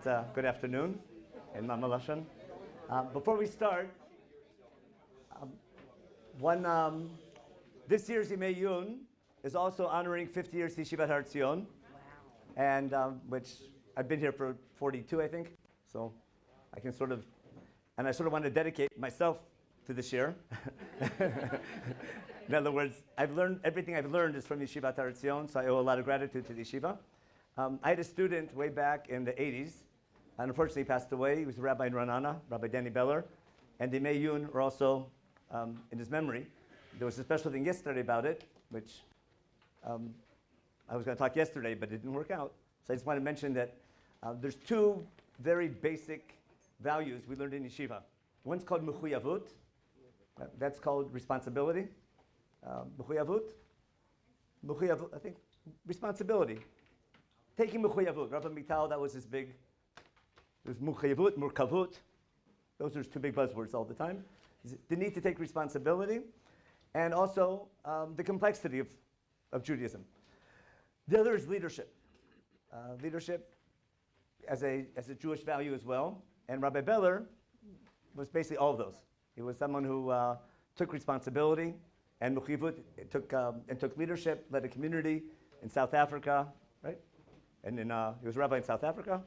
It's good afternoon in Mamalashon. Before we start, this year's Yimei Yun is also honoring 50 years Yeshivat Har Tzion, and which I've been here for 42, I think. So I can sort of want to dedicate myself to this year. In other words, everything I've learned is from Yeshivat Har Tzion, so I owe a lot of gratitude to the yeshiva. I had a student way back in the 80s, and unfortunately passed away. He was a rabbi in Ranana, Rabbi Danny Beller, and the Yimei Yun are also in his memory. There was a special thing yesterday about it, which I was going to talk yesterday, but it didn't work out. So I just want to mention that there's two very basic values we learned in yeshiva. One's called mechuyavut. That's called responsibility. Mechuyavut, I think, responsibility. Taking mechuyavut. Rabbi Mital, that was his big. There's mechuyavut, murkavut. Those are two big buzzwords all the time. The need to take responsibility, and also the complexity of Judaism. The other is leadership. Leadership as a Jewish value as well. And Rabbi Beller was basically all of those. He was someone who took responsibility and mechuyavut, took leadership, led a community in South Africa, right? And he was a rabbi in South Africa,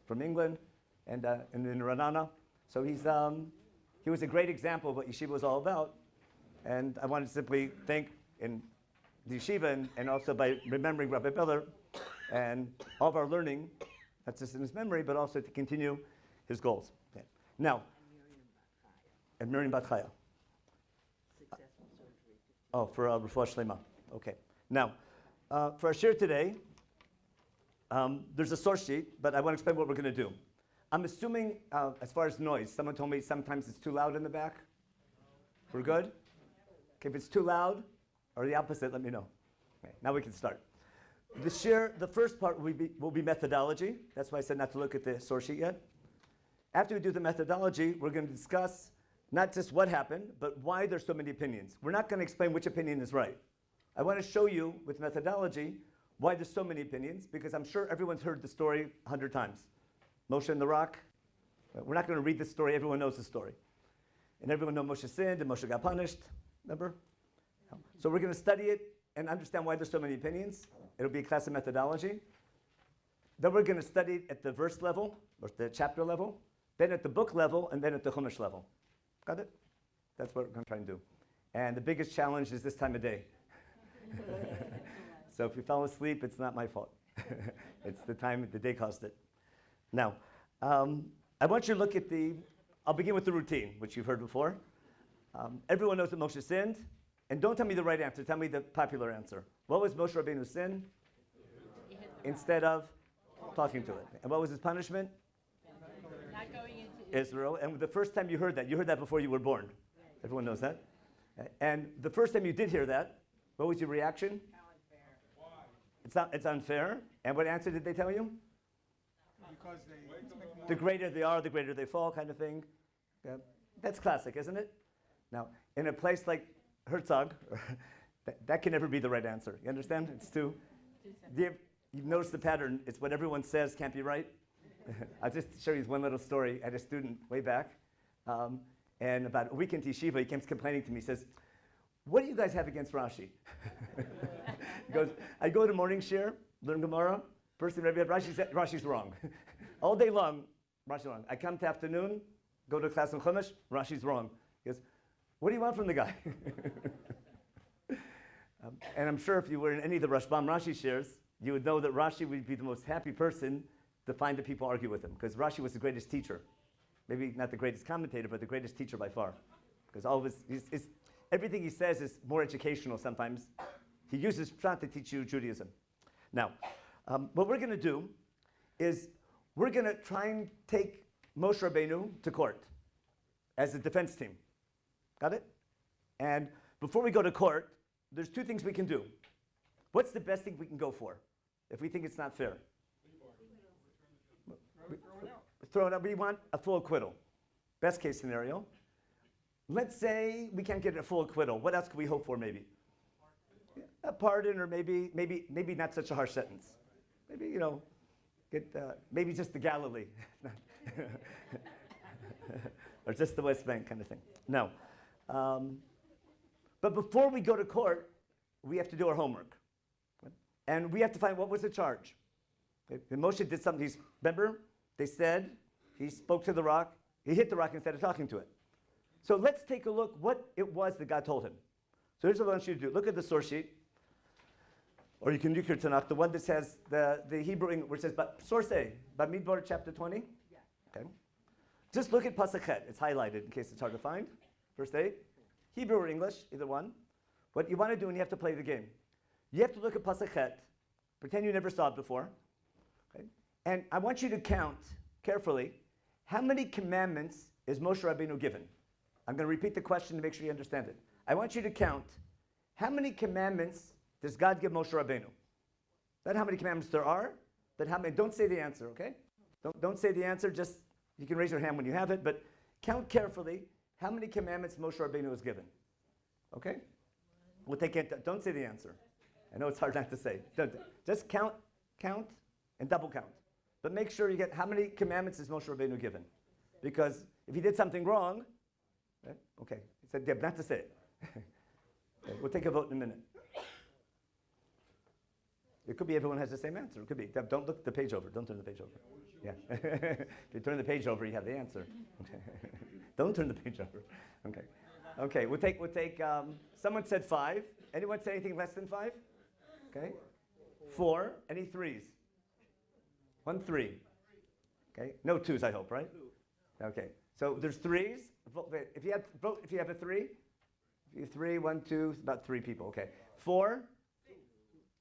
from England, and in Ranana. So he was a great example of what yeshiva was all about. And I wanted to simply thank in the yeshiva and also by remembering Rabbi Beller and all of our learning, not just in his memory, but also to continue his goals. Okay. Now, and Miriam Bat Chaya. Successful surgery. For Refuah Shlema. Okay. Now, for our shir today, there's a source sheet, but I want to explain what we're going to do. I'm assuming, as far as noise, someone told me sometimes it's too loud in the back. We're good? Okay, if it's too loud, or the opposite, let me know. Okay, now we can start. The first part will be methodology. That's why I said not to look at the source sheet yet. After we do the methodology, we're going to discuss not just what happened, but why there's so many opinions. We're not going to explain which opinion is right. I want to show you, with methodology, why there's so many opinions, because I'm sure everyone's heard the story 100 times. Moshe and the rock. We're not going to read the story. Everyone knows the story. And everyone knows Moshe sinned and Moshe got punished. Remember? So we're going to study it and understand why there's so many opinions. It'll be a class of methodology. Then we're going to study it at the verse level, or the chapter level, then at the book level, and then at the Chumash level. Got it? That's what we're going to try and do. And the biggest challenge is this time of day. So if you fell asleep, it's not my fault. It's the day caused it. Now, I want you to look at I'll begin with the routine, which you've heard before. Everyone knows that Moshe sinned. And don't tell me the right answer, tell me the popular answer. What was Moshe Rabbeinu's sin? Instead of talking to it. And what was his punishment? Not going into Israel. And the first time you heard that before you were born. Everyone knows that. And the first time you did hear that, what was your reaction? How unfair. Why? It's unfair. And what answer did they tell you? Because they expect more. The greater they are, the greater they fall, kind of thing. Yeah. That's classic, isn't it? Now, in a place like Herzog, that can never be the right answer. You understand? It's too. You've noticed the pattern. It's what everyone says can't be right. I'll just show you one little story. I had a student way back, and about a week into yeshiva, he keeps complaining to me. He says, "What do you guys have against Rashi?" He goes, "I go to morning shir, learn Gemara. First thing Rashi's wrong. All day long, Rashi's wrong. I come to afternoon, go to class in Chumash, Rashi's wrong." He goes, "What do you want from the guy?" And I'm sure if you were in any of the Rashbam Rashi shares, you would know that Rashi would be the most happy person to find that people argue with him, because Rashi was the greatest teacher. Maybe not the greatest commentator, but the greatest teacher by far. Because all of everything he says is more educational sometimes. He uses Pshat to teach you Judaism. Now, what we're going to do is we're going to try and take Moshe Rabbeinu to court as a defense team. Got it? And before we go to court, there's two things we can do. What's the best thing we can go for if we think it's not fair? Throw it out. We want a full acquittal. Best case scenario. Let's say we can't get a full acquittal. What else could we hope for maybe? A pardon, or maybe not such a harsh sentence. Maybe, Get maybe just the Galilee, or just the West Bank kind of thing. No. But before we go to court, we have to do our homework. And we have to find what was the charge. And Moshe did something. Remember, they said he spoke to the rock. He hit the rock instead of talking to it. So let's take a look what it was that God told him. So here's what I want you to do. Look at the source sheet. Or you can look your Tanakh, the one that says the Hebrew English, where it says, source A, Bamidbar chapter 20. Yeah. Okay. Just look at Pasuk Het. It's highlighted in case it's hard to find. Verse 8. Hebrew or English, either one. What you want to do when you have to play the game, you have to look at Pasuk Het. Pretend you never saw it before. Okay. And I want you to count carefully how many commandments is Moshe Rabbeinu given. I'm going to repeat the question to make sure you understand it. I want you to count how many commandments does God give Moshe Rabbeinu? Not how many commandments there are, but how many. Don't say the answer, okay? Don't say the answer. Just you can raise your hand when you have it, but count carefully how many commandments Moshe Rabbeinu was given. Okay? We'll take it. Don't say the answer. I know it's hard not to say. Just count, and double count. But make sure you get how many commandments is Moshe Rabbeinu given, because if he did something wrong, okay, he said not to say it. Okay, we'll take a vote in a minute. It could be everyone has the same answer. It could be. Don't look the page over. Don't turn the page over. Yeah. If you turn the page over, you have the answer. Okay. Don't turn the page over. Okay. Okay. We'll take. Someone said 5. Anyone say anything less than 5? Okay. 4. Any 3s? 1 3. Okay. No 2s. I hope, right? Okay. So there's 3s. If you have a 3. If you have 3, 1, 2, about 3 people. Okay. 4.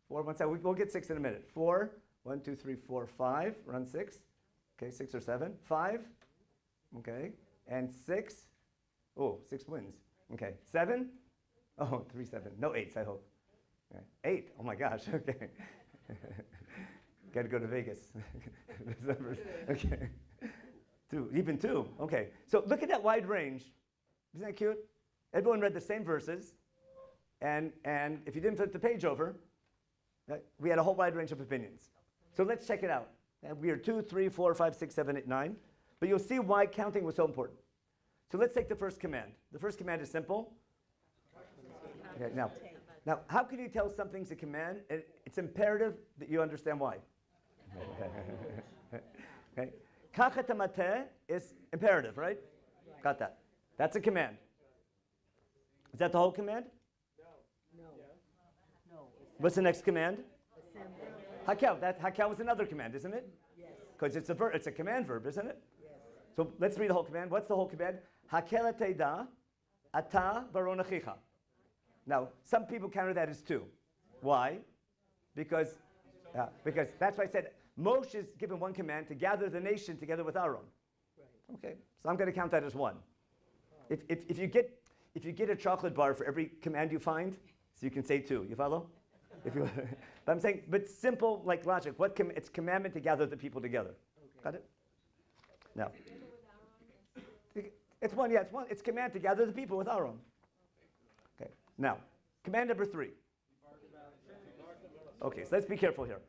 4, 1 second. We'll get 6 in a minute. 4, 1, 2, 3, 4, 5. Run 6. Okay, 6 or 7. 5. Okay. And 6. Oh, 6 wins. Okay. 7. Oh, 3, 7. No 8s, I hope. Okay. 8. Oh my gosh. Okay. Got to go to Vegas. Okay. 2. Even 2. Okay. So look at that wide range. Isn't that cute? Everyone read the same verses. And if you didn't flip the page over, we had a whole wide range of opinions. So let's check it out. We are 2, 3, 4, 5, 6, 7, 8, 9. But you'll see why counting was so important. So let's take the first command. The first command is simple. Okay, now, how can you tell something's a command? It's imperative that you understand why. Okay. Kachatamate is imperative, right? Got that. That's a command. Is that the whole command? No. What's the next command? Assembly. Hakel. Hakel was another command, isn't it? Yes. Because it's a command verb, isn't it? Yes. So let's read the whole command. What's the whole command? Hakel teida, ata baronachicha. Now, some people counter that as 2. Why? Because that's why I said Moshe is given one command to gather the nation together with Aaron. Right. Okay. So I'm going to count that as 1. If you get a chocolate bar for every command you find, so you can say 2. You follow? But I'm saying, but simple like logic. It's commandment to gather the people together. Okay. Got it? Now, it's 1. Yeah, it's 1. It's command to gather the people with Aaron. Okay. Now, command number 3. Okay, so let's be careful here.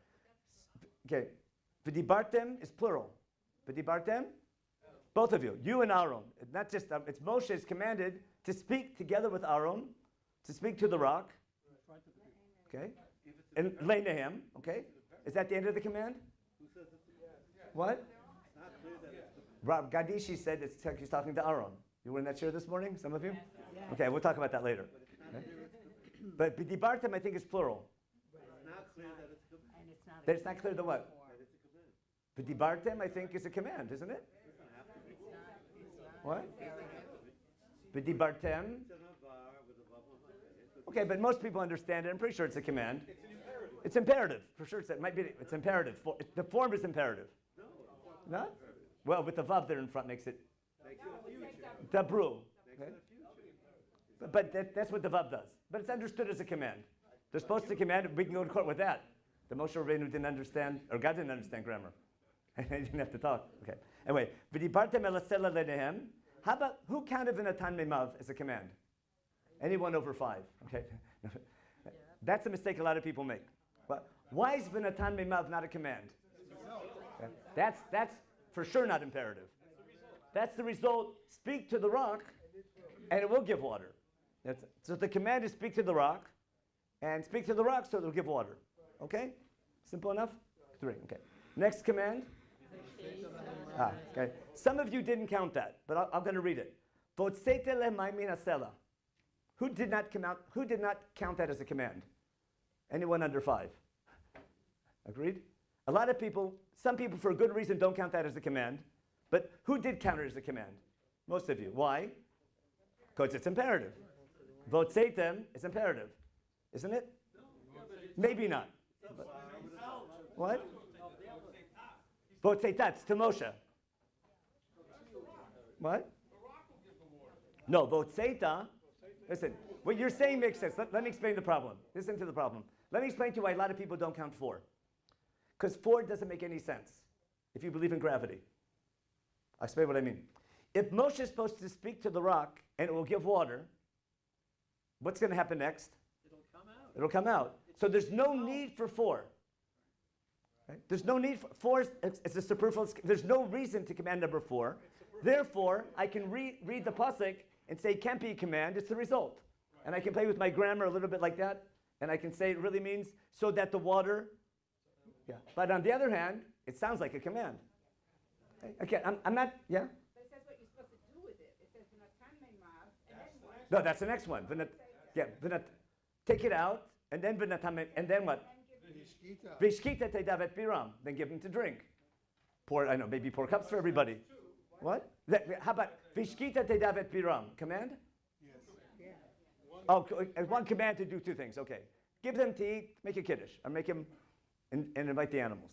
Okay, v'dibartem is plural. V'dibartem, both of you, you and Aaron. Not just it's Moshe is commanded to speak together with Aaron, to speak to the rock. Okay, and Menachem. Okay, is that the end of the command? What? Rob Gadishi said he's talking to Aaron. You were in that chair this morning, some of you? Okay, we'll talk about that later. Okay? But v'dibartem, I think, is plural. It's not clear that it's a command. And it's not. That it's not clear the what? That it's a command. V'dibartem, I think, is a command, isn't it? What? V'dibartem. It's an avar with a vav on it. Okay, but most people understand it. I'm pretty sure it's a command. It's imperative. For sure, it's imperative. The form is imperative. No. Not? Well, with the vav there in front makes it Makes it a future. dabru. Makes Okay? it a future. But that's what the vav does. But it's understood as a command. They're supposed to command it. We can go to court with that. The Moshe Rabbeinu didn't understand, or God didn't understand grammar. And he didn't have to talk. Okay. Anyway, v'dibartem elasela lenehem. How about, who counted v'natan memav as a command? Anyone over 5. Okay. That's a mistake a lot of people make. But why is v'natan memav not a command? Okay? That's for sure not imperative. That's the result. Speak to the rock, and it will give water. So the command is speak to the rock, and speak to the rock so it will give water. Okay? Simple enough? 3. Okay. Next command. Okay. Some of you didn't count that, but I'm going to read it. Votzete lemayim min hasela. Who did not count that as a command? Anyone under 5? Agreed? A lot of people, some people for a good reason don't count that as a command, but who did count it as a command? Most of you. Why? Because it's imperative. Votzetem is imperative, isn't it? Maybe not. What? Votzeta, it's to Moshe. What? No, Votzeta, listen, what you're saying makes sense. Let me explain the problem. Listen to the problem. Let me explain to you why a lot of people don't count 4. Because 4 doesn't make any sense if you believe in gravity. I'll explain what I mean. If Moshe is supposed to speak to the rock and it will give water, what's going to happen next? It'll come out. So there's no need for 4. Right? There's no need for 4. It's a superfluous. There's no reason to command number 4. Therefore, I can read the pasuk and say it can't be a command. It's the result. And I can play with my grammar a little bit like that. And I can say it really means so that the water. Yeah. But on the other hand, it sounds like a command. Okay, I'm not. Yeah. But it says what you're supposed to do with it. It says v'natan meimav, and then what? No, that's the next one. Take it out, and then and then what? Vishkita tedavet biram. Then give them to drink. Maybe pour cups for everybody. What? How about vishkita tedavet biram? Command? Yes. Oh, one command to do 2 things. Okay. Give them to eat, make a kiddush, or make him, and invite the animals.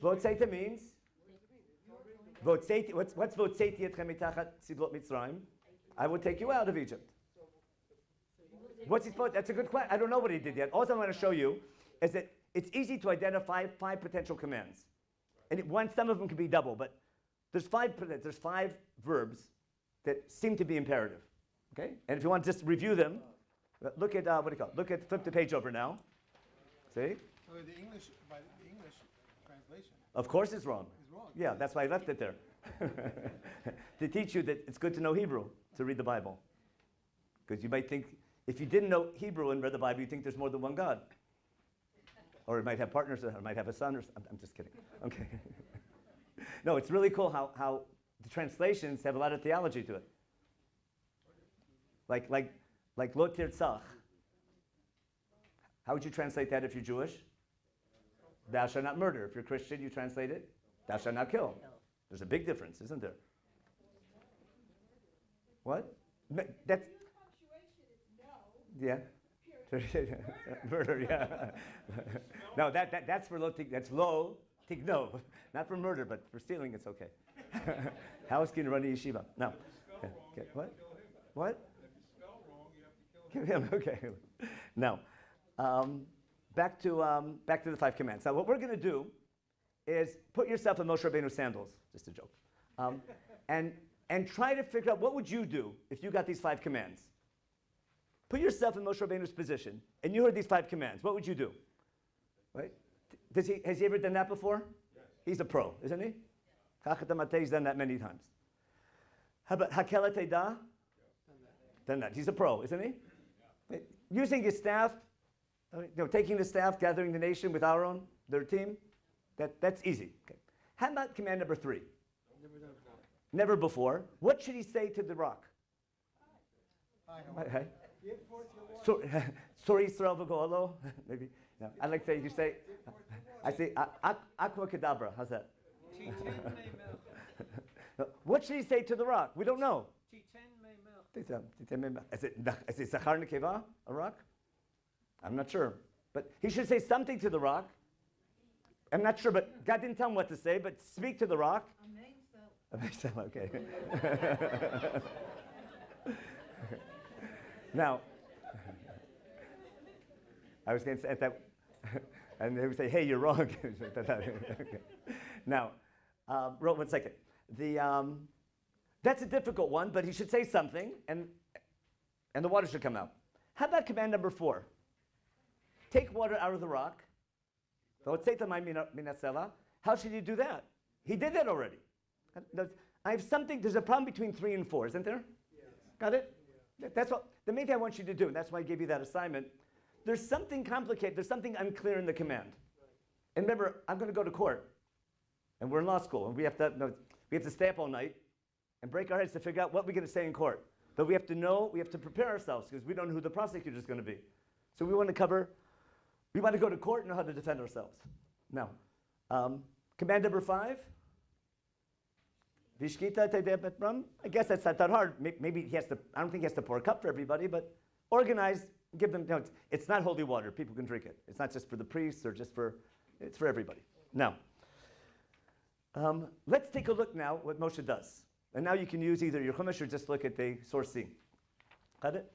Votzeita means? What's votzeiti etchem mitachat tzivot Mitzrayim? I will take you out of Egypt. What's he supposed? That's a good question. I don't know what he did yet. All I'm going to show you is that it's easy to identify 5 potential commands, and some of them can be double, but there's 5 verbs that seem to be imperative. Okay, and if you want to just review them, look at flip the page over now. See? So the English translation. Of course, it's wrong. It's wrong. Yeah, that's why I left it there to teach you that it's good to know Hebrew to read the Bible, because you might think. If you didn't know Hebrew and read the Bible, you think there's more than one God. Or it might have partners, or it might have a son, I'm just kidding. Okay. No, it's really cool how the translations have a lot of theology to it. Like lo tirtzach. How would you translate that if you're Jewish? Thou shalt not murder. If you're Christian, you translate it, thou shalt not kill. There's a big difference, isn't there? What? That's... Yeah. Murder, yeah. No, that's for that's low tigno, not for murder, but for stealing it's okay. How else can you run a yeshiva? No. Yeah. Okay. What? What? Kill him. Okay. Now, back to the 5 commands. Now, what we're going to do is put yourself in Moshe Rabbeinu's sandals. Just a joke. And try to figure out what would you do if you got these 5 commands. Put yourself in Moshe Rabbeinu's position, and you heard these 5 commands. What would you do? Right? Has he ever done that before? Yes. He's a pro, isn't he? He's done that many times. How about Hakela Teda? Done that. He's a pro, isn't he? Yeah. Using his staff, taking the staff, gathering the nation with Aaron, their team, that's easy. Okay. How about command number 3? Never before. What should he say to the rock? Hi. Sorry, Yisrael v'go'alo. Maybe. No. I like to say, I say, aqua cadabra. How's that? What should he say to the rock? We don't know. Is it Zachar Nekeva, a rock? I'm not sure. But he should say something to the rock. I'm not sure, but God didn't tell him what to say, but speak to the rock. Amen, okay. Now, I was going to say that, and they would say, "Hey, you're wrong." Now, 1 second. That's a difficult one, but he should say something, and the water should come out. How about command number 4? Take water out of the rock, How should you do that? He did that already. I have something, there's a problem between 3 and 4, isn't there? Yes. Got it? Yeah. That's what, the main thing I want you to do, and that's why I gave you that assignment. There's something complicated, there's something unclear in the command. Right. And remember, I'm going to go to court, and we're in law school, and we have to stay up all night and break our heads to figure out what we're going to say in court. But we have to know, we have to prepare ourselves, because we don't know who the prosecutor is going to be. So we want to go to court and know how to defend ourselves. Now, command number 5. I guess that's not that hard. Maybe he has to, I don't think he has to pour a cup for everybody, but organize, give them, it's not holy water. People can drink it. It's not just for the priests or just for, it's for everybody. Now, let's take a look now what Moshe does. And now you can use either your Chumash or just look at the source C. Got it?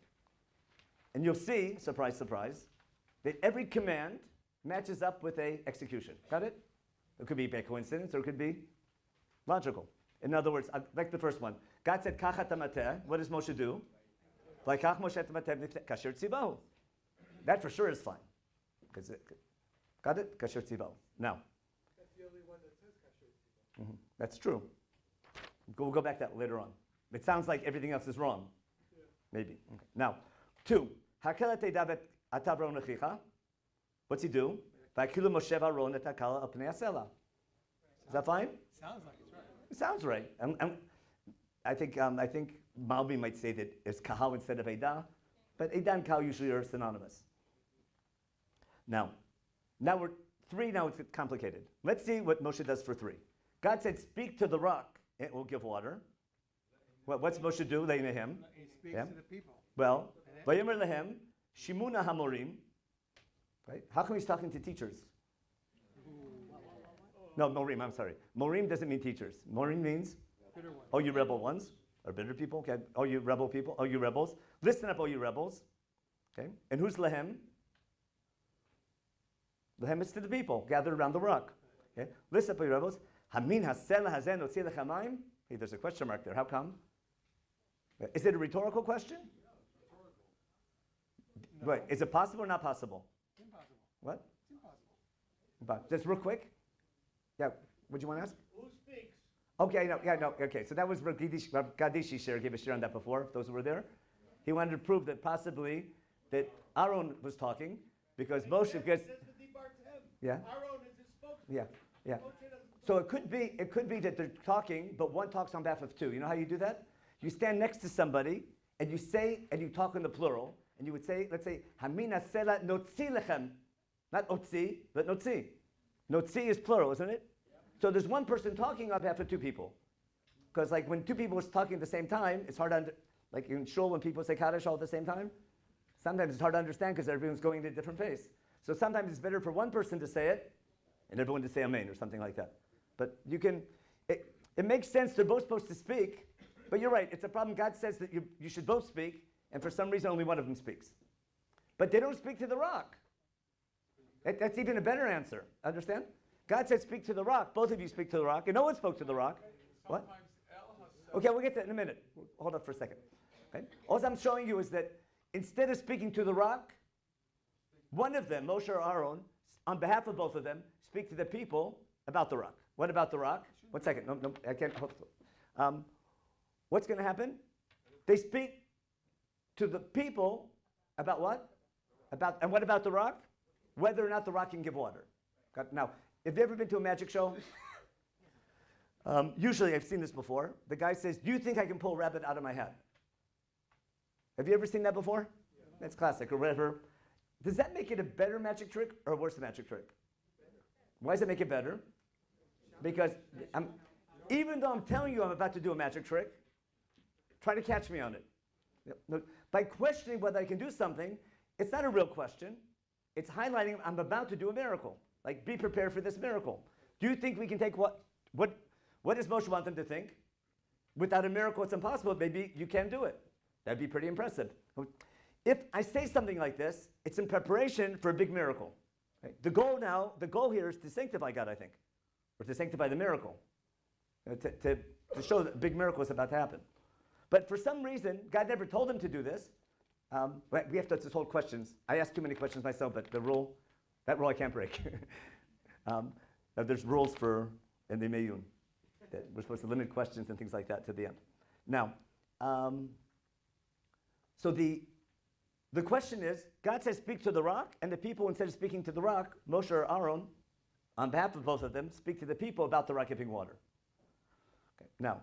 And you'll see, surprise, surprise, that every command matches up with a execution. Got it? It could be by coincidence or it could be logical. In other words, like the first one, God said, Kach ata mateh. What does Moshe do? Vayikach Moshe et mateh kasher tzivahu. That for sure is fine. Got it? Kasher tzivahu. Now. That's the only one that says kasher tzivahu. That's true. We'll go back to that later on. It sounds like everything else is wrong. Yeah. Maybe. Okay. Now, 2. Hakel davet atav ron lechicha. What's he do? Vakilu Moshe v'Aaron et hakala al pnei hasela. Is that fine? Sounds like it's right. It sounds right. I think Malbi might say that it's kahal instead of Eidah, but Eidah and kahal usually are synonymous. Now we're 3. Now it's complicated. Let's see what Moshe does for 3. God said, "Speak to the rock, it will give water." What's Moshe do? Le'inehim. He speaks to the people. Well, vayomer lehem shimuna hamorim. Right? How come he's talking to teachers? No, Morim, I'm sorry. Morim doesn't mean teachers. Morim means, oh, you rebel ones, or bitter people. Okay. Oh, you rebel people. Oh, you rebels. Listen up, oh, you rebels. Okay. And who's Lehem? Lehem is to the people gathered around the rock. Okay. Listen up, oh, you rebels. Hamin hasela hazen otzi lechamayim. Hey, there's a question mark there. How come? Is it a rhetorical question? No. Wait, is it possible or not possible? Impossible. What? It's impossible. Just real quick. Yeah, what do you want to ask? Who speaks? Okay, okay. So that was Rabbi Gadishi share, gave a share on that before, those who were there. He wanted to prove that possibly that Aaron was talking because Moshe, because, yeah, Aaron is his spokesman. yeah. So it could be that they're talking, but one talks on behalf of 2. You know how you do that? You stand next to somebody and you talk in the plural, and you would say, let's say, Hamina sela notzi lechem, not otzi, but notzi. Notzi is plural, isn't it? Yeah. So there's one person talking on behalf of 2 people. Because like when 2 people are talking at the same time, it's hard to, like in shul when people say Kaddish all at the same time, sometimes it's hard to understand because everyone's going at a different pace. So sometimes it's better for one person to say it and everyone to say Amen or something like that. But you can, it makes sense, they're both supposed to speak, but you're right, it's a problem. God says that you should both speak, and for some reason only one of them speaks. But they don't speak to the rock. That's even a better answer. Understand? God said, speak to the rock. Both of you speak to the rock, and no one spoke to the rock. What? Okay, we'll get to that in a minute. Hold up for a second. Okay? All I'm showing you is that instead of speaking to the rock, one of them, Moshe or Aaron, on behalf of both of them, speak to the people about the rock. What about the rock? 1 second. No, I can't. What's going to happen? They speak to the people about what? And what about the rock? Whether or not the rock can give water. Now, have you ever been to a magic show? Usually, I've seen this before. The guy says, "Do you think I can pull a rabbit out of my hat?" Have you ever seen that before? Yeah. That's classic, or whatever. Does that make it a better magic trick or a worse magic trick? Better. Why does it make it better? Because even though I'm telling you I'm about to do a magic trick, try to catch me on it. By questioning whether I can do something, it's not a real question. It's highlighting I'm about to do a miracle. Like, be prepared for this miracle. Do you think we can take what does Moshe want them to think? Without a miracle, it's impossible. Maybe you can do it. That'd be pretty impressive. If I say something like this, it's in preparation for a big miracle. Okay? The goal here is to sanctify God, I think, or to sanctify the miracle, to show that a big miracle is about to happen. But for some reason, God never told him to do this. We have to just hold questions. I ask too many questions myself, but that rule I can't break. Now, there's rules for in the Meyun. That we're supposed to limit questions and things like that to the end. Now, so the question is, God says speak to the rock, and the people, instead of speaking to the rock, Moshe or Aaron, on behalf of both of them, speak to the people about the rock giving water. Okay. Now,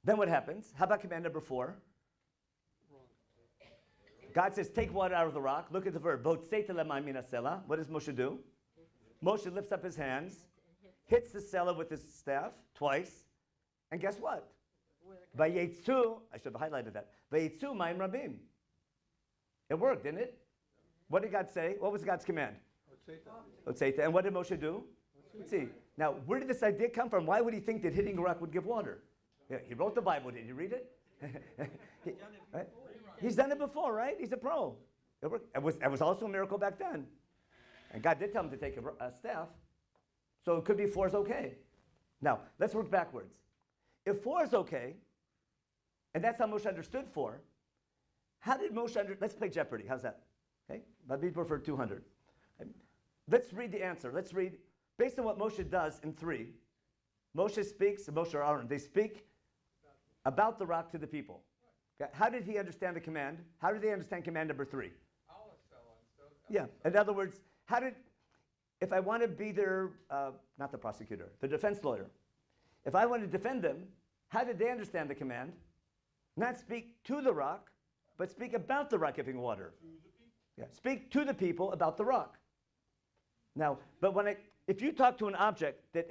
then what happens? How about command number 4? God says, take water out of the rock. Look at the verb. What does Moshe do? Moshe lifts up his hands, hits the cellar with his staff twice, and guess what? Vayetzu, I should have highlighted that. Vayetzu mayim rabim. It worked, didn't it? What did God say? What was God's command? Otzeita. And what did Moshe do? Let's see. Now, where did this idea come from? Why would he think that hitting a rock would give water? Yeah, he wrote the Bible. Did you read it? Right? He's done it before, right? He's a pro. It worked. It was also a miracle back then. And God did tell him to take a staff. So it could be 4 is okay. Now, let's work backwards. If 4 is okay, and that's how Moshe understood 4, how did Moshe let's play Jeopardy. How's that? Okay? Rabbi for 200. Okay. Let's read the answer. Let's read, based on what Moshe does in 3, Moshe speaks, Moshe or Aaron, they speak about the rock to the people. Okay. How did he understand the command? How did they understand command number 3? Yeah. In other words, if I want to be their, not the prosecutor, the defense lawyer, if I want to defend them, how did they understand the command? Not speak to the rock, but speak about the rock giving water. Yeah, speak to the people about the rock. Now, but if you talk to an object that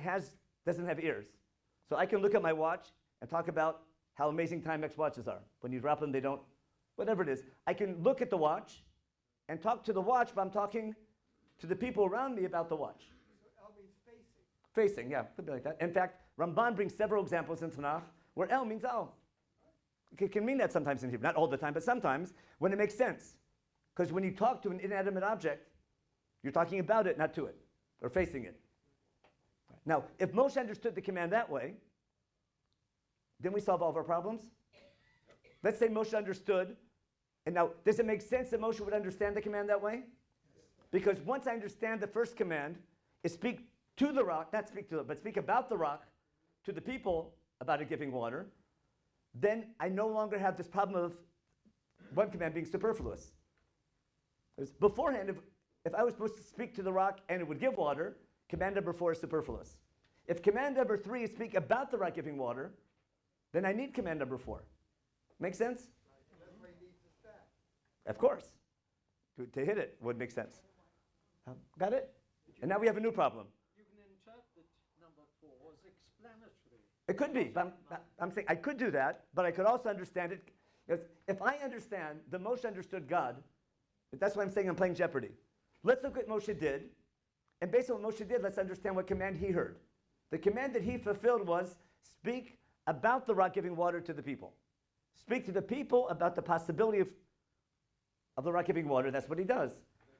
doesn't have ears, so I can look at my watch and talk about how amazing Timex watches are. When you drop them, they don't, whatever it is. I can look at the watch and talk to the watch, but I'm talking to the people around me about the watch. So El means facing. Facing, yeah, could be like that. In fact, Ramban brings several examples in Tanakh where El means al. It can mean that sometimes in Hebrew, not all the time, but sometimes when it makes sense. Because when you talk to an inanimate object, you're talking about it, not to it, or facing it. Now, if Moshe understood the command that way, then we solve all of our problems. Let's say Moshe understood, and now, does it make sense that Moshe would understand the command that way? Because once I understand the first command is speak to the rock, not speak to it, but speak about the rock to the people about it giving water, then I no longer have this problem of one command being superfluous. Beforehand, if I was supposed to speak to the rock and it would give water, command number 4 is superfluous. If command number 3 is speak about the rock giving water, then I need command number 4. Make sense? That's why he needs the staff. Of course. To hit it would make sense. Got it? And now we have a new problem. You can interpret number 4 as explanatory. It could be, but I'm saying I could do that, but I could also understand it. If I understand that Moshe understood God, that's why I'm saying I'm playing Jeopardy. Let's look at what Moshe did, and based on what Moshe did, let's understand what command he heard. The command that he fulfilled was speak about the rock giving water to the people. Speak to the people about the possibility of the rock giving water. That's what he does.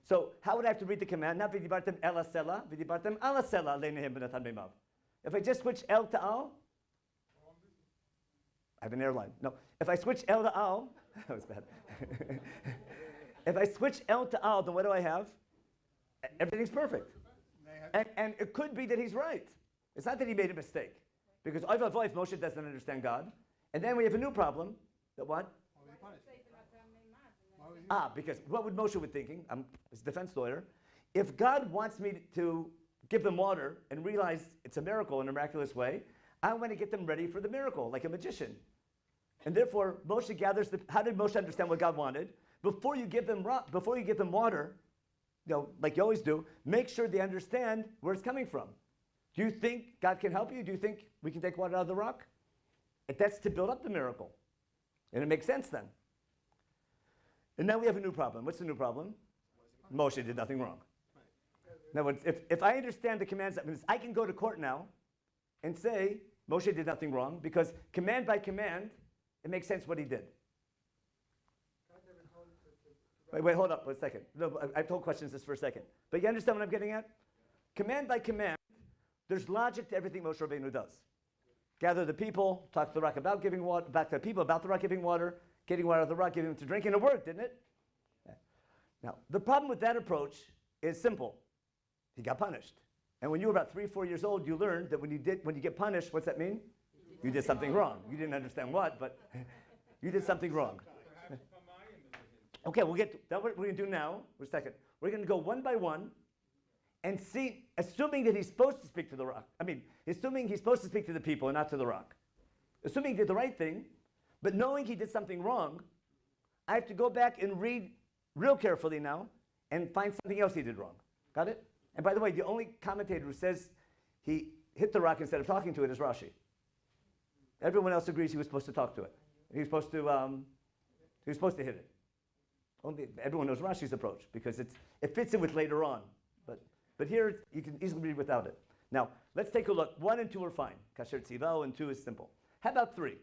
So how would I have to read the command? Not v'dibartem el asela, v'dibartem al asela leinehem b'natan meimav. If I just switch el to al, I have an airline. No, if I switch el to al, that was bad. If I switch el to al, then what do I have? Everything's perfect. And it could be that he's right. It's not that he made a mistake. Because if Moshe doesn't understand God, and then we have a new problem, that what? Because what would Moshe be thinking? I'm his defense lawyer. If God wants me to give them water and realize it's a miracle in a miraculous way, I want to get them ready for the miracle, like a magician. And therefore, Moshe gathers how did Moshe understand what God wanted? Before you give them water, like you always do, make sure they understand where it's coming from. Do you think God can help you? Do you think we can take water out of the rock? If that's to build up the miracle. And it makes sense then. And now we have a new problem. What's the new problem? Moshe did nothing wrong. Now, if I understand the commands, that means I can go to court now and say Moshe did nothing wrong, because command by command, it makes sense what he did. Wait, hold up a second. No, I've told questions this for a second. But you understand what I'm getting at? Command by command, there's logic to everything Moshe Rabbeinu does. Gather the people, talk to the rock about giving water, back to the people about the rock giving water, getting water out of the rock, giving them to drink, and it worked, didn't it? Yeah. Now, the problem with that approach is simple. He got punished. And when you were about 3, 4 years old, you learned that when you get punished, what's that mean? You did something wrong. You didn't understand what, but you did something wrong. Okay, we'll get to that's what we're going to do now. For a second. We're going to go one by one and see, assuming that he's supposed to speak to the rock. Assuming he's supposed to speak to the people and not to the rock. Assuming he did the right thing, but knowing he did something wrong, I have to go back and read real carefully now and find something else he did wrong. Got it? And by the way, the only commentator who says he hit the rock instead of talking to it is Rashi. Everyone else agrees he was supposed to talk to it. He was supposed to hit it. Only everyone knows Rashi's approach because it fits in with later on. But here you can easily read without it. Now let's take a look. 1 and 2 are fine. Kasher tzivao and 2 is simple. How about 3?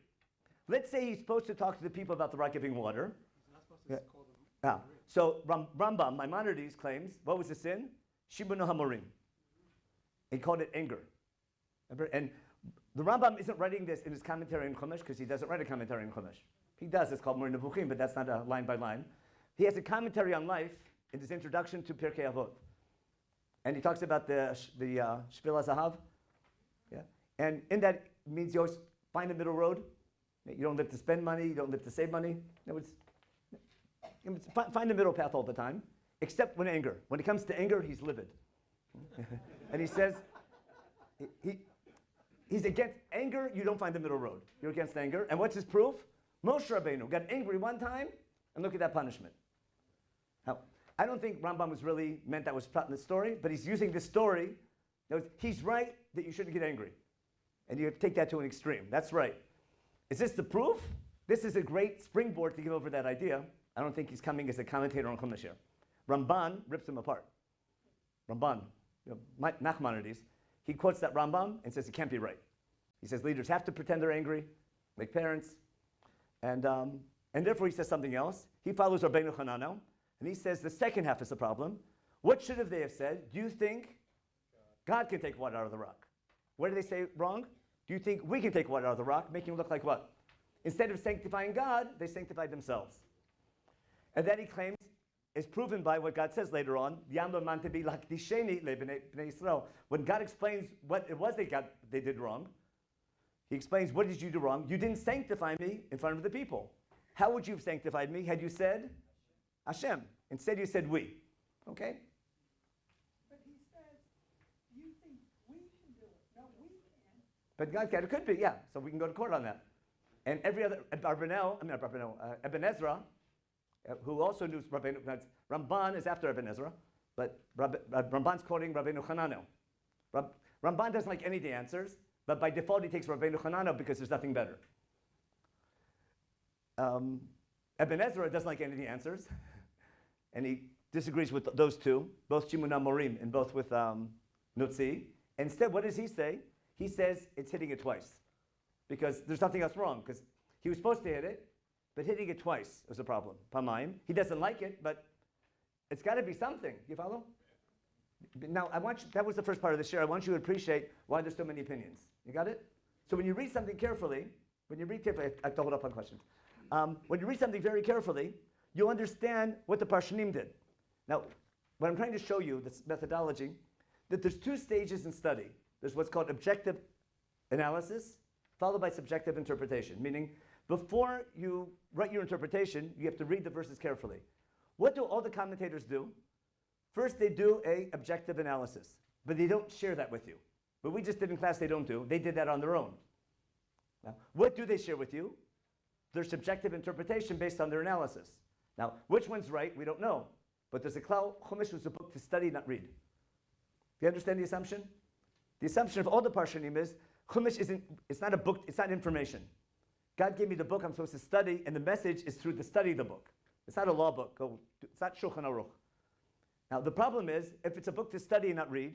Let's say he's supposed to talk to the people about the rock giving water. He's not supposed to call them. So Rambam, Maimonides, claims, what was the sin? Shibunu hamorim. He called it anger. And the Rambam isn't writing this in his commentary in Chumash because he doesn't write a commentary in Chumash. He does, it's called Mor Nevuchim, but that's not a line by line. He has a commentary on life in his introduction to Pirkei Avot. And he talks about the Shvil HaZahav. Yeah? And in that means you always find a middle road. You don't live to spend money, you don't live to save money. Find the middle path all the time, except when anger. When it comes to anger, he's livid. And he says, he's against anger, you don't find the middle road. You're against anger. And what's his proof? Moshe Rabbeinu got angry one time, and look at that punishment. Now, I don't think Rambam was really meant that was taught in the story, but he's using this story. He's right that you shouldn't get angry. And you have to take that to an extreme. That's right. Is this the proof? This is a great springboard to give over that idea. I don't think he's coming as a commentator on Chumash here. Ramban rips him apart. Ramban, Nachmanides, he quotes that Rambam and says it can't be right. He says leaders have to pretend they're angry, like parents. And therefore he says something else. He follows Rabbeinu Hananel, and he says the second half is the problem. What should have they have said? Do you think God can take water out of the rock? What did they say wrong? Do you think we can take water out of the rock, making it look like what? Instead of sanctifying God, they sanctified themselves. And that he claims is proven by what God says later on. When God explains what it was they did wrong, he explains, what did you do wrong? You didn't sanctify me in front of the people. How would you have sanctified me had you said Hashem? Instead you said we. Okay? But he says, you think we can do it. No, we can. But God can. It could be, yeah. So we can go to court on that. And every other, Ibn Ezra, who also knew Rabbeinu, Ramban is after Ibn Ezra, but Ramban's quoting Rabbeinu Hananel. Ramban doesn't like any of the answers, but by default he takes Rabbeinu Hananel because there's nothing better. Ibn Ezra doesn't like any of the answers, and he disagrees with those two, both Shimon Morim and both with Nutzi. Instead, what does he say? He says it's hitting it twice, because there's nothing else wrong, because he was supposed to hit it, but hitting it twice was a problem. Pamayim. He doesn't like it, but it's got to be something. You follow? Now, that was the first part of the share. I want you to appreciate why there's so many opinions. You got it? So when you read something carefully, I have to hold up on questions. When you read something very carefully, you'll understand what the Parshanim did. Now, what I'm trying to show you, this methodology, that there's 2 stages in study. There's what's called objective analysis, followed by subjective interpretation, meaning before you write your interpretation, you have to read the verses carefully. What do all the commentators do? First, they do an objective analysis, but they don't share that with you. But we just did in class, they don't do. They did that on their own. Now, what do they share with you? Their subjective interpretation based on their analysis. Now, which one's right, we don't know. But there's a klal, Chumash was a book to study, not read. Do you understand the assumption? The assumption of all the Parshanim is, Chumash it's not a book, it's not information. God gave me the book I'm supposed to study, and the message is through the study of the book. It's not a law book. It's not Shulchan Aruch. Now, the problem is, if it's a book to study and not read,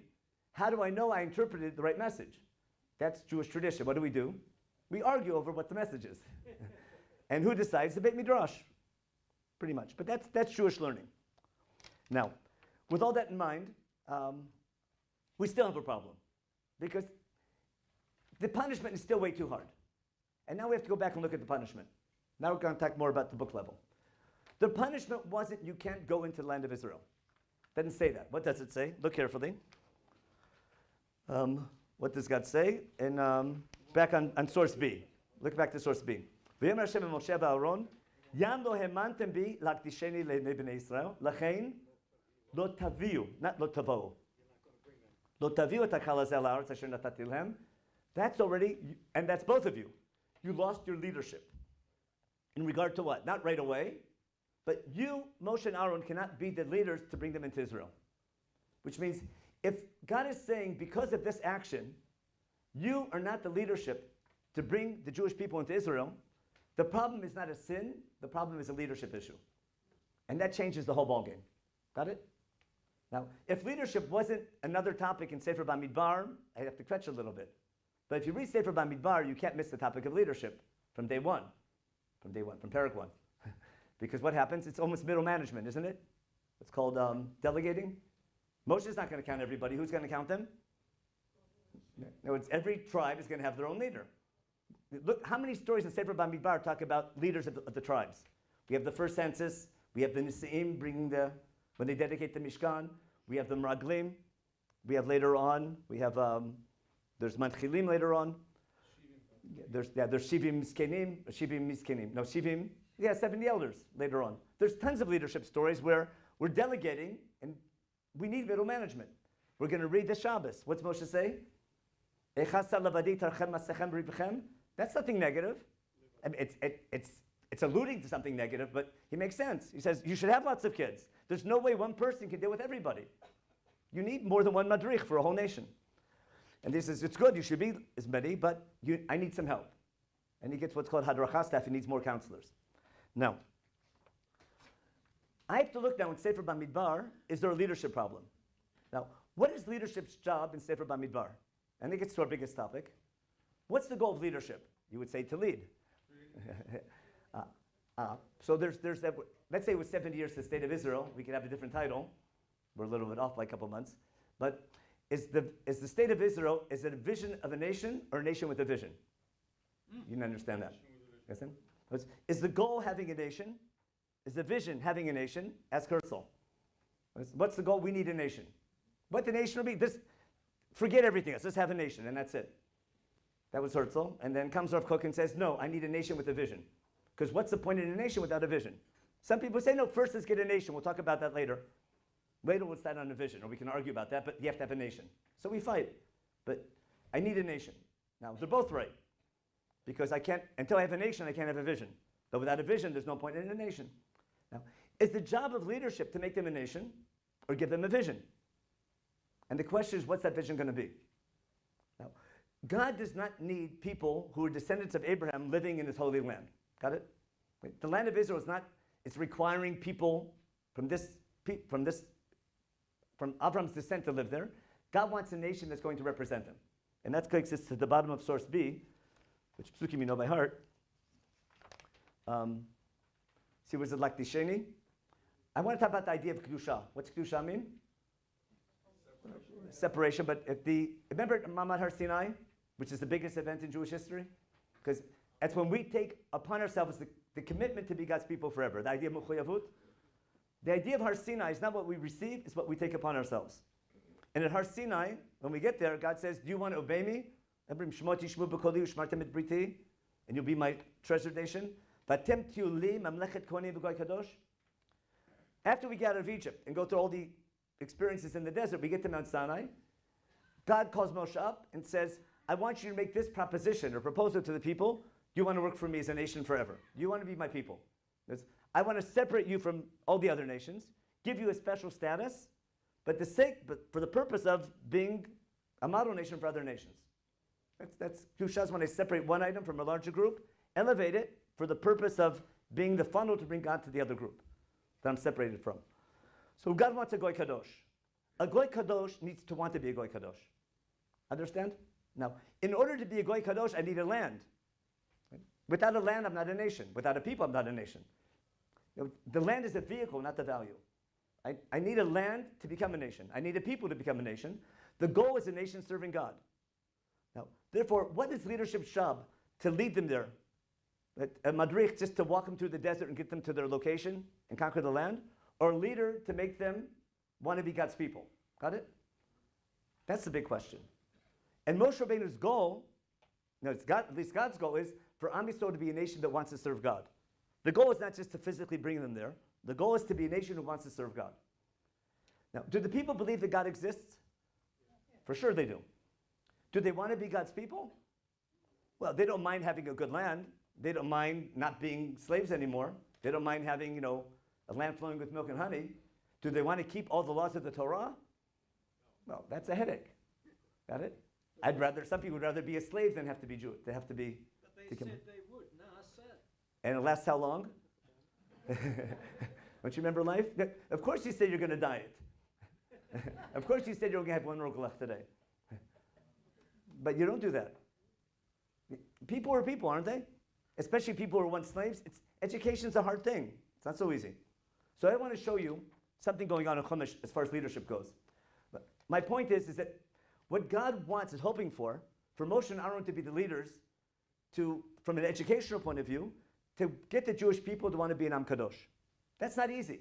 how do I know I interpreted the right message? That's Jewish tradition. What do? We argue over what the message is. And who decides? The Beit Midrash, pretty much. But that's Jewish learning. Now, with all that in mind, we still have a problem. Because the punishment is still way too hard. And now we have to go back and look at the punishment. Now we're going to talk more about the book level. The punishment wasn't you can't go into the land of Israel. Doesn't say that. What does it say? Look carefully. What does God say? And back on source B. Look back to source B. V'yemer Hashem el Moshe v'Aaron, Yam lo hemantem bi lakdisheni le'nei bnei Israel, lachein lo taviu, not lo tavou. Lo taviu et hakal hazeh la'aretz asher natati lehem. That's already, and that's both of you. You lost your leadership. In regard to what? Not right away, but you, Moshe and Aaron, cannot be the leaders to bring them into Israel. Which means, if God is saying, because of this action, you are not the leadership to bring the Jewish people into Israel, the problem is not a sin, the problem is a leadership issue. And that changes the whole ballgame. Got it? Now, if leadership wasn't another topic in Sefer Bamidbar, I'd have to fetch a little bit. But if you read Sefer Bamidbar, you can't miss the topic of leadership from day one. From Parak 1. Because what happens? It's almost middle management, isn't it? It's called delegating. Moshe's not going to count everybody. Who's going to count them? No, it's every tribe is going to have their own leader. Look, how many stories in Sefer Bamidbar talk about leaders of the tribes? We have the first census. We have the Nisi'im bringing when they dedicate the Mishkan. We have the Meraglim. We have later on, there's Manchilim later on. There's Shivim Miskenim. No, Shivim, 70 elders later on. There's tons of leadership stories where we're delegating and we need middle management. We're going to read the Shabbos. What's Moshe say? That's nothing negative. I mean, it's alluding to something negative, but he makes sense. He says, you should have lots of kids. There's no way one person can deal with everybody. You need more than one madrich for a whole nation. And he says, it's good, you should be as many, but I need some help. And he gets what's called hadracha staff. He needs more counselors. Now, I have to look now in Sefer Bamidbar, is there a leadership problem? Now, what is leadership's job in Sefer Bamidbar? And it gets to our biggest topic. What's the goal of leadership? You would say to lead. So there's that, let's say it was 70 years to the state of Israel. We could have a different title. We're a little bit off by a couple months. But is the state of Israel, is it a vision of a nation or a nation with a vision? You can understand that. Listen? Is the goal having a nation? Is the vision having a nation? Ask Herzl. What's the goal? We need a nation. What the nation will be? Forget everything else. Just have a nation, and that's it. That was Herzl. And then comes Rav Kook and says, no, I need a nation with a vision. Because what's the point in a nation without a vision? Some people say, no, first let's get a nation. We'll talk about that later. Later we'll start on a vision, or we can argue about that, but you have to have a nation. So we fight. But I need a nation. Now, they're both right. Because until I have a nation, I can't have a vision. But without a vision, there's no point in a nation. Now, is the job of leadership to make them a nation or give them a vision? And the question is, what's that vision going to be? Now, God does not need people who are descendants of Abraham living in his holy land. Got it? The land of Israel it's requiring people from Abraham's descent to live there. God wants a nation that's going to represent him. And that takes us to the bottom of source B, which Psukim you know by heart. See, was it like Disheni? I want to talk about the idea of Kedusha. What's Kedusha mean? Separation. But remember Mamad Har Sinai, which is the biggest event in Jewish history? Because that's when we take upon ourselves the commitment to be God's people forever. The idea of Mukhayavut. The idea of Har Sinai is not what we receive, it's what we take upon ourselves. And at Har Sinai, when we get there, God says, do you want to obey me? And you'll be my treasured nation. After we get out of Egypt and go through all the experiences in the desert, we get to Mount Sinai. God calls Moshe up and says, I want you to make this proposition or proposal to the people. Do you want to work for me as a nation forever? Do you want to be my people? I want to separate you from all the other nations, give you a special status, but for the purpose of being a model nation for other nations. That's Kedusha, when I separate one item from a larger group, elevate it for the purpose of being the funnel to bring God to the other group that I'm separated from. So God wants a Goy Kadosh. A Goy Kadosh needs to want to be a Goy Kadosh. Understand? Now, in order to be a Goy Kadosh, I need a land. Without a land, I'm not a nation. Without a people, I'm not a nation. The land is a vehicle, not the value. I need a land to become a nation. I need a people to become a nation. The goal is a nation serving God. Now, therefore, what is leadership's job? To lead them there. A madrich, just to walk them through the desert and get them to their location and conquer the land? Or a leader to make them want to be God's people? Got it? That's the big question. And Moshe Rabbeinu's goal, it's God, at least God's goal, is for Am Yisrael to be a nation that wants to serve God. The goal is not just to physically bring them there. The goal is to be a nation who wants to serve God. Now, do the people believe that God exists? For sure they do. Do they want to be God's people? Well, they don't mind having a good land. They don't mind not being slaves anymore. They don't mind having, a land flowing with milk and honey. Do they want to keep all the laws of the Torah? Well, that's a headache. Got it? Some people would rather be a slave than have to be Jewish. They have to be. But they said they would. Now said. And it lasts how long? Don't you remember life? Of course you said you're going to diet. Of course you said you're going to have one rogal left today. But you don't do that. People are people, aren't they? Especially people who were once slaves. Education's a hard thing. It's not so easy. So I want to show you something going on in Chumash as far as leadership goes. But my point is that what God wants, is hoping for Moshe and Aaron to be the leaders, from an educational point of view, to get the Jewish people to want to be an Am Kadosh. That's not easy.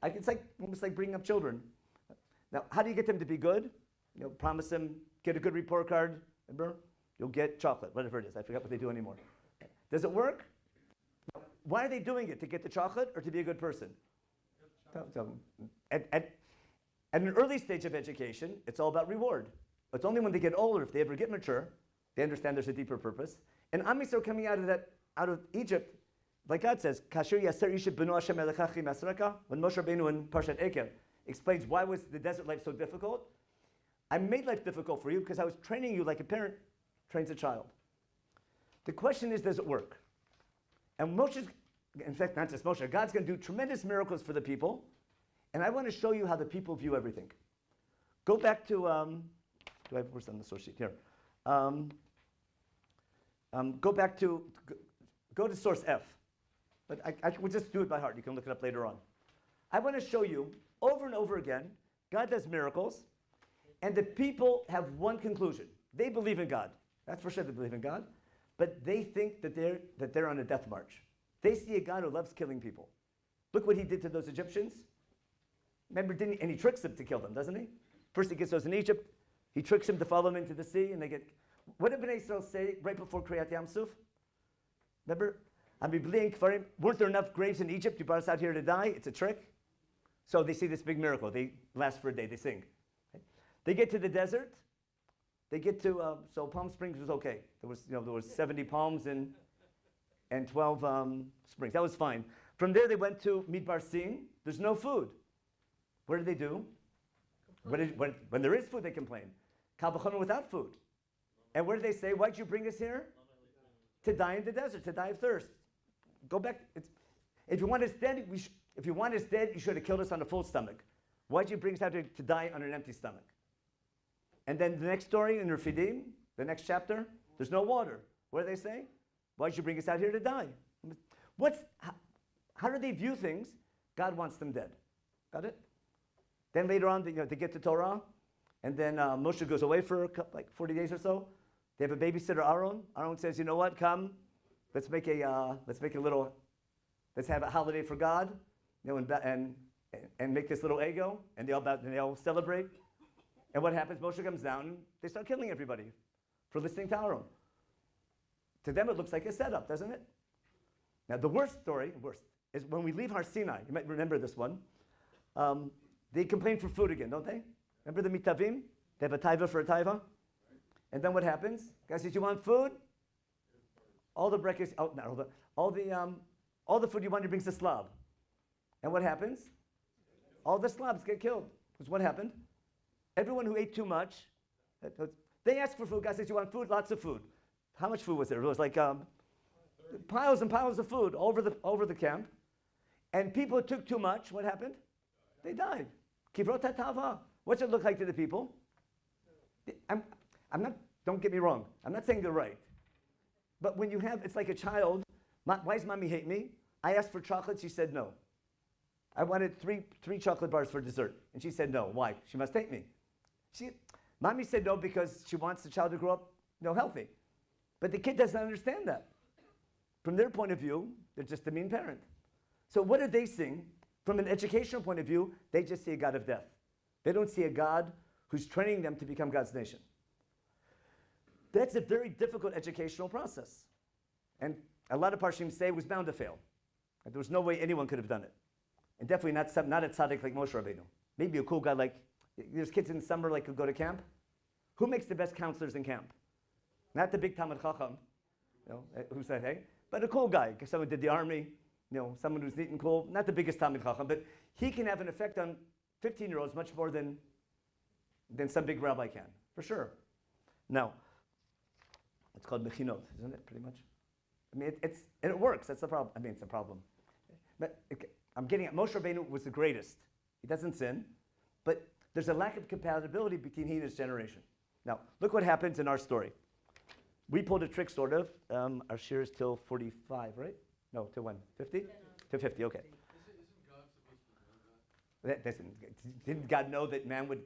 It's almost like bringing up children. Now, how do you get them to be good? Promise them, get a good report card. Remember? You'll get chocolate, whatever it is. I forget what they do anymore. Does it work? Why are they doing it? To get the chocolate or to be a good person? At an early stage of education, it's all about reward. It's only when they get older, if they ever get mature, they understand there's a deeper purpose. And Am Yisrael coming out of Egypt, like God says, Kasher Yaser Yishib B'nu Hashem Elechachim Asreka, when Moshe Rabbeinu in Parshat Ekev explains why was the desert life so difficult. I made life difficult for you because I was training you like a parent trains a child. The question is, does it work? And Moshe's, in fact, not just Moshe, God's going to do tremendous miracles for the people. And I want to show you how the people view everything. Go back to, where's on the source sheet? Here. Go to source F. But I will just do it by heart. You can look it up later on. I want to show you, over and over again, God does miracles, and the people have one conclusion. They believe in God. That's for sure they believe in God. But they think that they're on a death march. They see a God who loves killing people. Look what he did to those Egyptians. Remember, and he tricks them to kill them, doesn't he? First he gets those in Egypt. He tricks them to follow him into the sea, and they get... What did Bnei Israel say right before Kriyat Yam Suf? Remember? Weren't there enough graves in Egypt? You brought us out here to die? It's a trick. So they see this big miracle. They last for a day. They sing. Okay. They get to the desert. They get to... so Palm Springs was okay. There was 70 palms and 12 springs. That was fine. From there they went to Midbar Sin. There's no food. What do they do? When there is food, they complain. Kal v'chomer without food. And what do they say? Why'd you bring us here? To die in the desert, to die of thirst. Go back. If you want us dead, you should have killed us on a full stomach. Why'd you bring us out to die on an empty stomach? And then the next story in Refidim, the next chapter, there's no water. What do they say? Why'd you bring us out here to die? How do they view things? God wants them dead. Got it? Then later on, they get to Torah, and then Moshe goes away for like 40 days or so. They have a babysitter, Aaron. Aaron says, "You know what? Come, let's have a holiday for God, and make this little ego." And they all celebrate. And what happens? Moshe comes down, and they start killing everybody for listening to Aaron. To them, it looks like a setup, doesn't it? Now, the worst is when we leave Har Sinai. You might remember this one. They complain for food again, don't they? Remember the mitavim? They have a taiva for a taiva. And then what happens? Guy says, "You want food?" All the breakfast, all the food you want, he brings a slob. And what happens? All the slobs get killed. Because what happened? Everyone who ate too much, they asked for food. Guy says, "You want food?" Lots of food. How much food was there? It was like piles and piles of food over the camp. And people who took too much, what happened? They died. Kivrot hatava. What's it look like to the people? I'm not, don't get me wrong. I'm not saying they're right. But when you have, it's like a child. Why does mommy hate me? I asked for chocolate. She said no. I wanted three chocolate bars for dessert. And she said no. Why? She must hate me. Mommy said no because she wants the child to grow up healthy. But the kid doesn't understand that. From their point of view, they're just a mean parent. So what do they sing? From an educational point of view, they just see a God of death. They don't see a God who's training them to become God's nation. That's a very difficult educational process. And a lot of Parshim say it was bound to fail. There was no way anyone could have done it. And definitely not a tzaddik like Moshe Rabbeinu. Maybe a cool guy like, there's kids in summer like who go to camp. Who makes the best counselors in camp? Not the big Talmud Chacham, who said, hey, but a cool guy. Someone did the army, someone who's neat and cool. Not the biggest Talmud Chacham, but he can have an effect on 15-year-olds much more than some big rabbi can, for sure. Now, it's called mechinot, isn't it, pretty much? I mean, and it works, that's the problem. I mean, it's a problem. But I'm getting at, Moshe Rabbeinu was the greatest. He doesn't sin, but there's a lack of compatibility between he and his generation. Now, look what happens in our story. We pulled a trick, sort of. Our share is till 45, right? No, till when? 50? Till 50, okay. Didn't God know that man would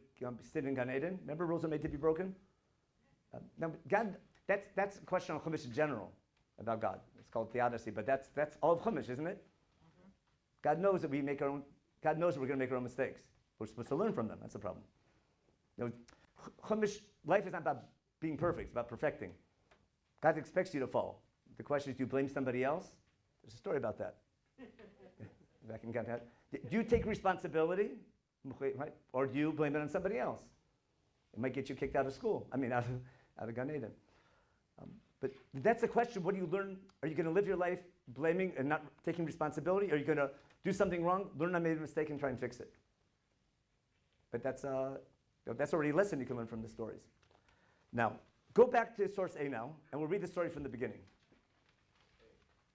sit in Gan Eden? Remember, rules are made to be broken? Now, God, that's a question on Chumash in general about God. It's called theodicy, but that's all of Chumash, isn't it? God knows that God knows that we're going to make our own mistakes. We're supposed to learn from them. That's the problem. Chumash, life is not about being perfect. It's about perfecting. God expects you to fall. The question is, do you blame somebody else? There's a story about that. Back in God. Do you take responsibility, right? Or do you blame it on somebody else? It might get you kicked out of school. I mean, out of Gan Eden. But that's the question. What do you learn? Are you going to live your life blaming and not taking responsibility? Are you going to do something wrong, learn I made a mistake, and try and fix it? But that's already a lesson you can learn from the stories. Now, go back to source A now, and we'll read the story from the beginning.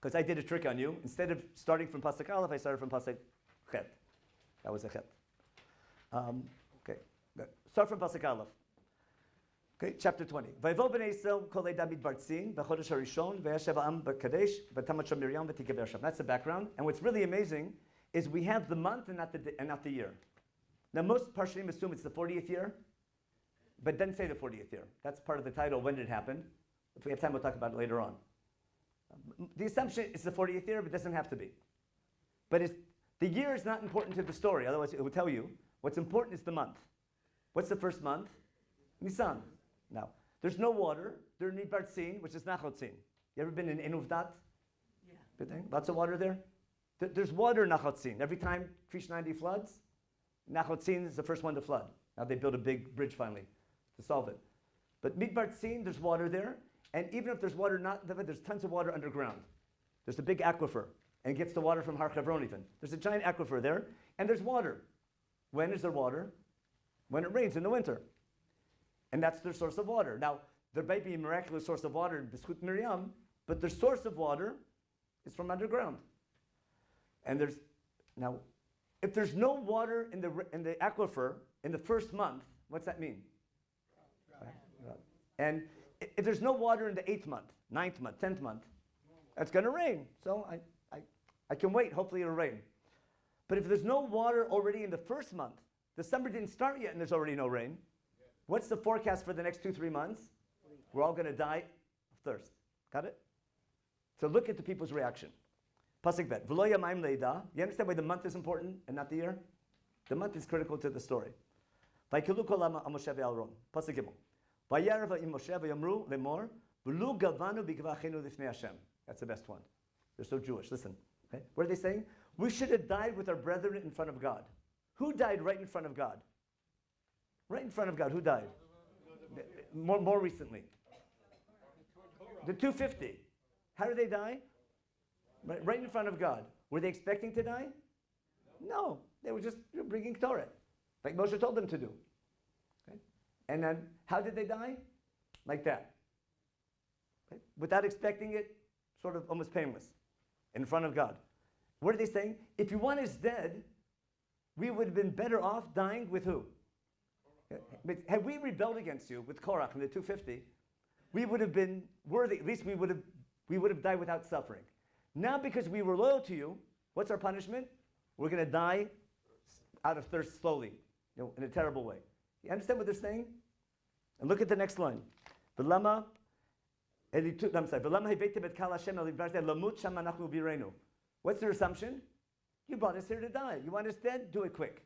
Because I did a trick on you. Instead of starting from Pasuk Aleph, I started from Pasuk Chet. That was a Chet. Okay, good. Start from Pasuk Aleph. Okay, chapter 20. Vayvo b'nei Yisrael kol eda midbar tzin b'chodesh harishon v'yashev ha'am b'kadesh v'tamat sham Miriam v'tikever Hashem. That's the background. And what's really amazing is we have the month and not the year. Now most Parshanim assume it's the 40th year, but doesn't say the 40th year. That's part of the title, when did it happen. If we have time, we'll talk about it later on. The assumption is the 40th year, but it doesn't have to be. But the year is not important to the story, otherwise it will tell you. What's important is the month. What's the first month? Nisan. Now, there's no water. There's Midbar Tzin, which is Nachot Tzin. You ever been in Enuvdat? Yeah. Lots of water there? There's water in Nachot Tzin. Every time Krish 90 floods, Nachot Tzin is the first one to flood. Now they built a big bridge finally to solve it. But Midbar Tzin, there's water there. And even if there's water not there, there's tons of water underground. There's a big aquifer, and it gets the water from Har Chevron even. There's a giant aquifer there, and there's water. When is there water? When it rains in the winter. And that's their source of water. Now, there might be a miraculous source of water in B'schut Miriam, but their source of water is from underground. And now, if there's no water in the aquifer in the first month, what's that mean? And if there's no water in the 8th month, 9th month, 10th month, it's going to rain. So I can wait. Hopefully it'll rain. But if there's no water already in the first month, the summer didn't start yet and there's already no rain, what's the forecast for the next 2-3 months? We're all going to die of thirst. Got it? So look at the people's reaction. Pasuk bet. V'lo yamayim leida. You understand why the month is important and not the year? The month is critical to the story. Vaykilu kol Moshe ve'Aaron. Pasuk gimel. Vayarav ha'im Moshe v'yamru lemor v'lu gavanu b'gvachenu lifnei Hashem. That's the best one. They're so Jewish. Listen. Okay? What are they saying? We should have died with our brethren in front of God. Who died right in front of God? Right in front of God. Who died? More recently. The 250. How did they die? Right in front of God. Were they expecting to die? No. They were just bringing Torah, like Moshe told them to do. Okay? And then, how did they die? Like that. Okay? Without expecting it, sort of almost painless, in front of God. What are they saying? If you want us dead, we would have been better off dying with who? But had we rebelled against you with Korach in the 250, we would have been worthy. At least we would have died without suffering. Now, because we were loyal to you, what's our punishment? We're going to die out of thirst slowly, in a terrible way. You understand what they're saying? And look at the next line. What's their assumption? You brought us here to die. You want us dead? Do it quick.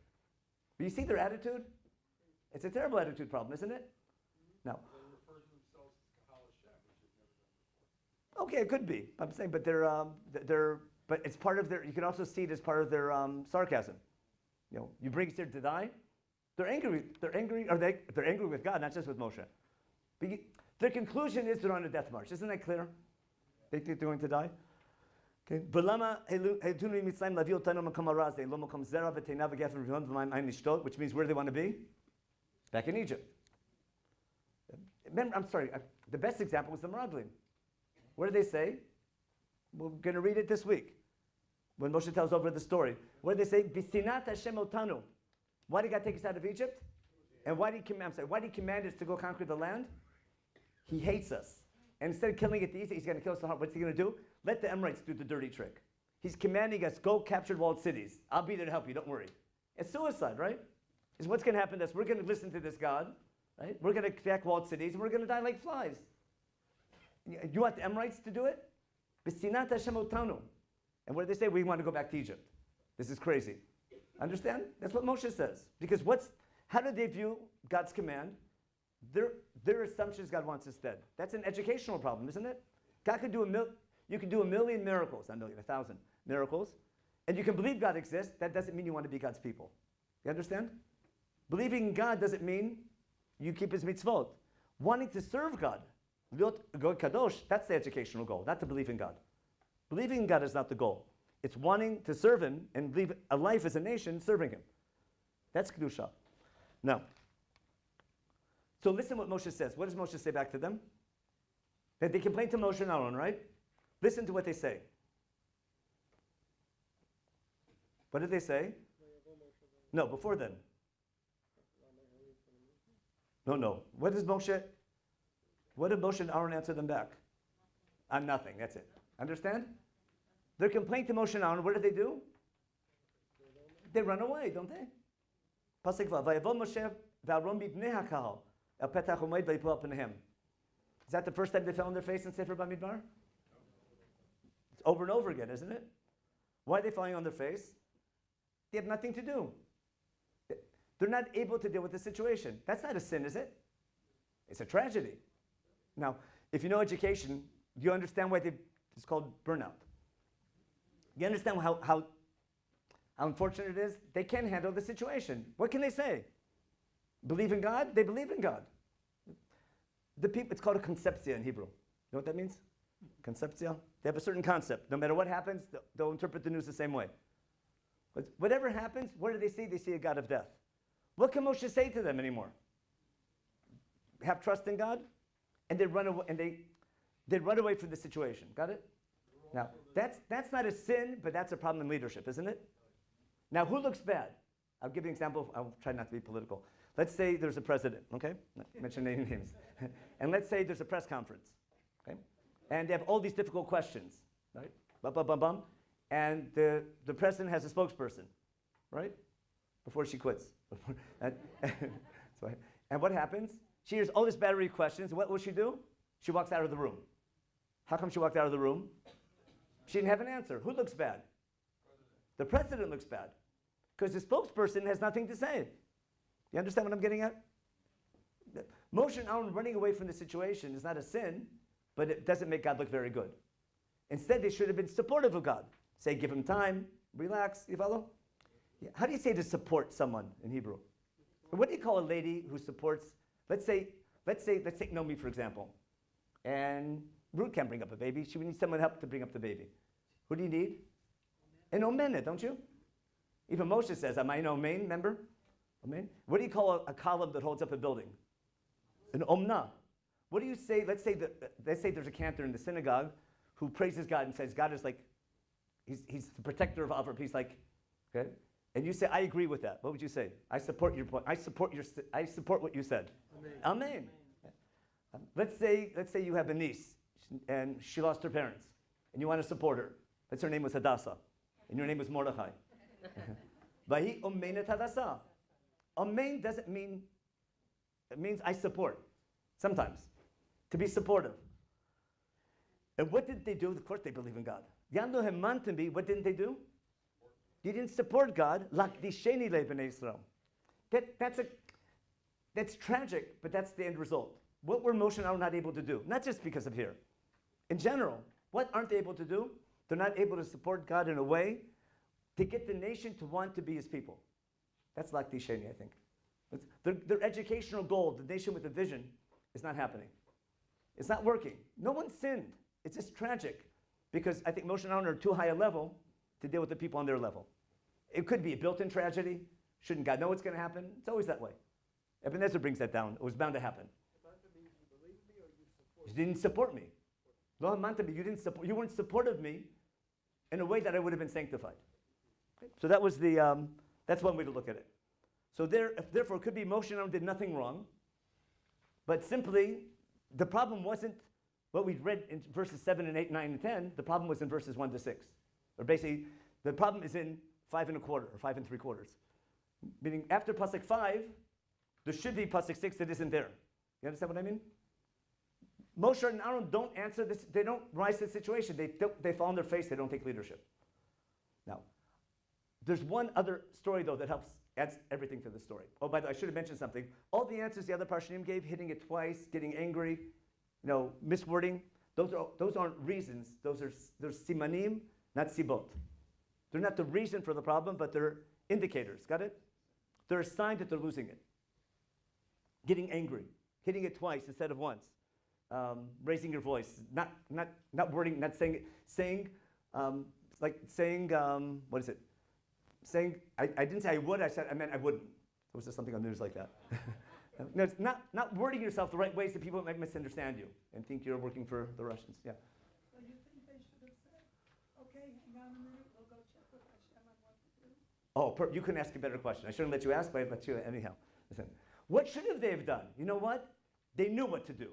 But you see their attitude? It's a terrible attitude problem, isn't it? Now, Okay, it could be. I'm saying, but but it's part of their. You can also see it as part of their sarcasm. You bring us here to die. They're angry. They're angry. They're angry with God, not just with Moshe. But their conclusion is they're on a death march. Isn't that clear? They think they're going to die. Okay. Which means where do they want to be? Back in Egypt. Remember, I'm sorry. The best example was the Meraglim. What do they say? We're going to read it this week. When Moshe tells over the story. What do they say? B'sinat Hashem otanu. Why did God take us out of Egypt? And why did he command us to go conquer the land? He hates us. And instead of killing it the easy, he's going to kill us the hard. What's he going to do? Let the Amorites do the dirty trick. He's commanding us, go capture walled cities. I'll be there to help you, don't worry. It's suicide, right? Is what's going to happen to us. We're going to listen to this God, right? We're going to attack walled cities, and we're going to die like flies. You want the Amorites to do it? B'sinat Hashem otanu. And what do they say? We want to go back to Egypt. This is crazy. Understand? That's what Moshe says. Because how do they view God's command? Their assumption is God wants us dead. That's an educational problem, isn't it? God could do you can do 1,000,000 miracles, not a million, 1,000 miracles, and you can believe God exists. That doesn't mean you want to be God's people. You understand? Believing in God doesn't mean you keep His mitzvot. Wanting to serve God, liot kadosh, that's the educational goal, not to believe in God. Believing in God is not the goal. It's wanting to serve Him and live a life as a nation serving Him. That's kedusha. Now, so listen what Moshe says. What does Moshe say back to them? That they complain to Moshe and Aaron, right? Listen to what they say. What did they say? No, before then. No. What did Moshe and Aaron answer them back? I'm nothing, that's it. Understand? Their complaint to Moshe and Aaron, what do? They run away, don't they? Pasuk Vav, Vayavo Moshe v'Aaron b'bnei hakahal el petach u'moed v'yipol p'neihem. Is that the first time they fell on their face in Sefer Bamidbar? It's over and over again, isn't it? Why are they falling on their face? They have nothing to do. They're not able to deal with the situation. That's not a sin, is it? It's a tragedy. Now, if you know education, you understand why it's called burnout. You understand how unfortunate it is? They can't handle the situation. What can they say? Believe in God? They believe in God. It's called a conceptia in Hebrew. You know what that means? Conceptia? They have a certain concept. No matter what happens, they'll interpret the news the same way. But whatever happens, what do they see? They see a God of death. What can Moshe say to them anymore? Have trust in God, and they run away. And they run away from the situation. Got it? Now that's not a sin, but that's a problem in leadership, isn't it? Now who looks bad? I'll give you an example. I'll try not to be political. Let's say there's a president. Okay, not mention any names. And let's say there's a press conference. Okay, and they have all these difficult questions. Right? Bum, bum, bum, bum. And the president has a spokesperson, right? Before she quits. And what happens? She hears all these battery questions. What will she do? She walks out of the room. How come she walked out of the room? She didn't have an answer. Who looks bad? The president looks bad. Because the spokesperson has nothing to say. You understand what I'm getting at? Moshe and Aaron running away from the situation is not a sin, but it doesn't make God look very good. Instead, they should have been supportive of God. Say, give him time, relax, you follow? Yeah. How do you say to support someone in Hebrew? What do you call a lady who supports, let's take Nomi, for example. And Ruth can't bring up a baby. She would need someone help to bring up the baby. Who do you need? An omena, don't you? Even Moshe says, am I an omen, remember? Omen? What do you call a column that holds up a building? An omna. What do you say? Let's say there's a cantor in the synagogue who praises God and says God is like, he's the protector of Avram. He's like, okay? And you say, I agree with that. What would you say? I support your point. I support what you said. Amen. Amen. Let's say you have a niece and she lost her parents and you want to support her. Let's say her name was Hadassah and your name was Mordechai. Vahi omenet Hadassah. Amen doesn't mean, it means I support. Sometimes. To be supportive. And what did they do? Of course they believe in God. Yando hemantim, what didn't they do? You didn't support God. Lakdisheni le'bnei Yisrael. That's tragic, but that's the end result. What were Moshe and Aaron not able to do? Not just because of here. In general, what aren't they able to do? They're not able to support God in a way to get the nation to want to be his people. That's Lakti Sheni, I think. Their educational goal, the nation with a vision, is not happening. It's not working. No one sinned. It's just tragic because I think Moshe and Aaron are too high a level to deal with the people on their level. It could be a built-in tragedy. Shouldn't God know what's going to happen? It's always that way. Ebenezer brings that down. It was bound to happen. You didn't support me. Lo hamanta bi, you weren't supportive of me in a way that I would have been sanctified. Okay? So that was that's one way to look at it. So therefore, it could be Moshe and Aaron did nothing wrong, but simply the problem wasn't what we read in verses 7 and 8, 9, and 10. The problem was in verses 1 to 6. Or basically, the problem is in 5 1/4 or 5 3/4. Meaning after Pasuk 5, there should be Pasuk 6 that isn't there. You understand what I mean? Moshe and Aaron don't answer this. They don't rise to the situation. They fall on their face. They don't take leadership. Now, there's one other story, though, that adds everything to the story. Oh, by the way, I should have mentioned something. All the answers the other Parshanim gave, hitting it twice, getting angry, miswording, those aren't reasons. They're simanim, not sibot. They're not the reason for the problem, but they're indicators. Got it? They're a sign that they're losing it. Getting angry, hitting it twice instead of once, raising your voice, not wording, not saying what is it? Saying, I didn't say I would, I meant I wouldn't. There was just something on the news like that. No, it's not wording yourself the right ways that people might misunderstand you and think you're working for the Russians. Yeah. So you think they should have said, okay, hang on a minute, we'll go check with Hashem on what to do? Oh, you couldn't ask a better question. I shouldn't let you ask, but I let you anyhow. Listen, what should have they have done? You know what? They knew what to do.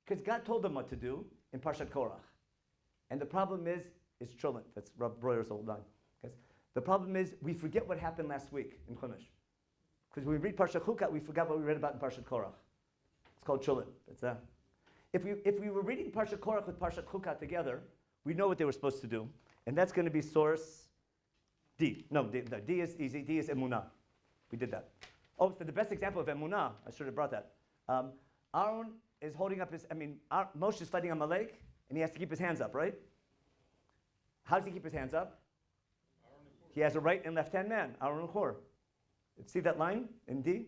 Because God told them what to do in Parshat Korach. And the problem is Cholent. That's Rabbi Breuer's old line. The problem is we forget what happened last week in Chumash. Because when we read Parshat Chukat, we forgot what we read about in Parshat Korach. It's called Cholent. If we were reading Parshat Korach with Parshat Chukat together, we know what they were supposed to do. And that's going to be source D. No, D is easy. D is Emunah. We did that. Oh, so the best example of Emunah, I should have brought that. Aaron is holding up Moshe is fighting Amalek, and he has to keep his hands up, right? How does he keep his hands up? He has a right and left-hand man, Aaron and Hur. See that line in D?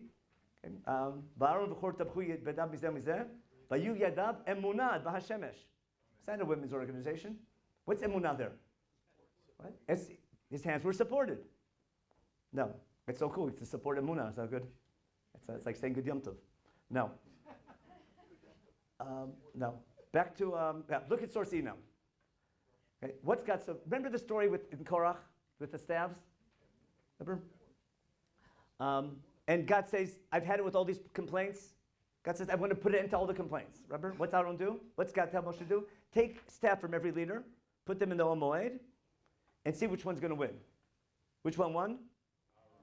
Aaron v'Hur tabchu yadav mizeh mizeh, v'yu yadav emunah b'hashemesh. It's not a women's organization. What's emunah there? What? His hands were supported. No, it's so cool. It's to support emunah. Is that good? It's like saying good Yom Tov. No. No. Back to look at source E now. Okay. What's got so? Remember the story in Korach with the staves? Remember? And God says, I've had it with all these complaints. God says, I want to put it into all the complaints. Remember? What's Aaron do? What's God tell Moshe to do? Take staff from every leader, put them in the Ol Moed, and see which one's going to win. Which one won?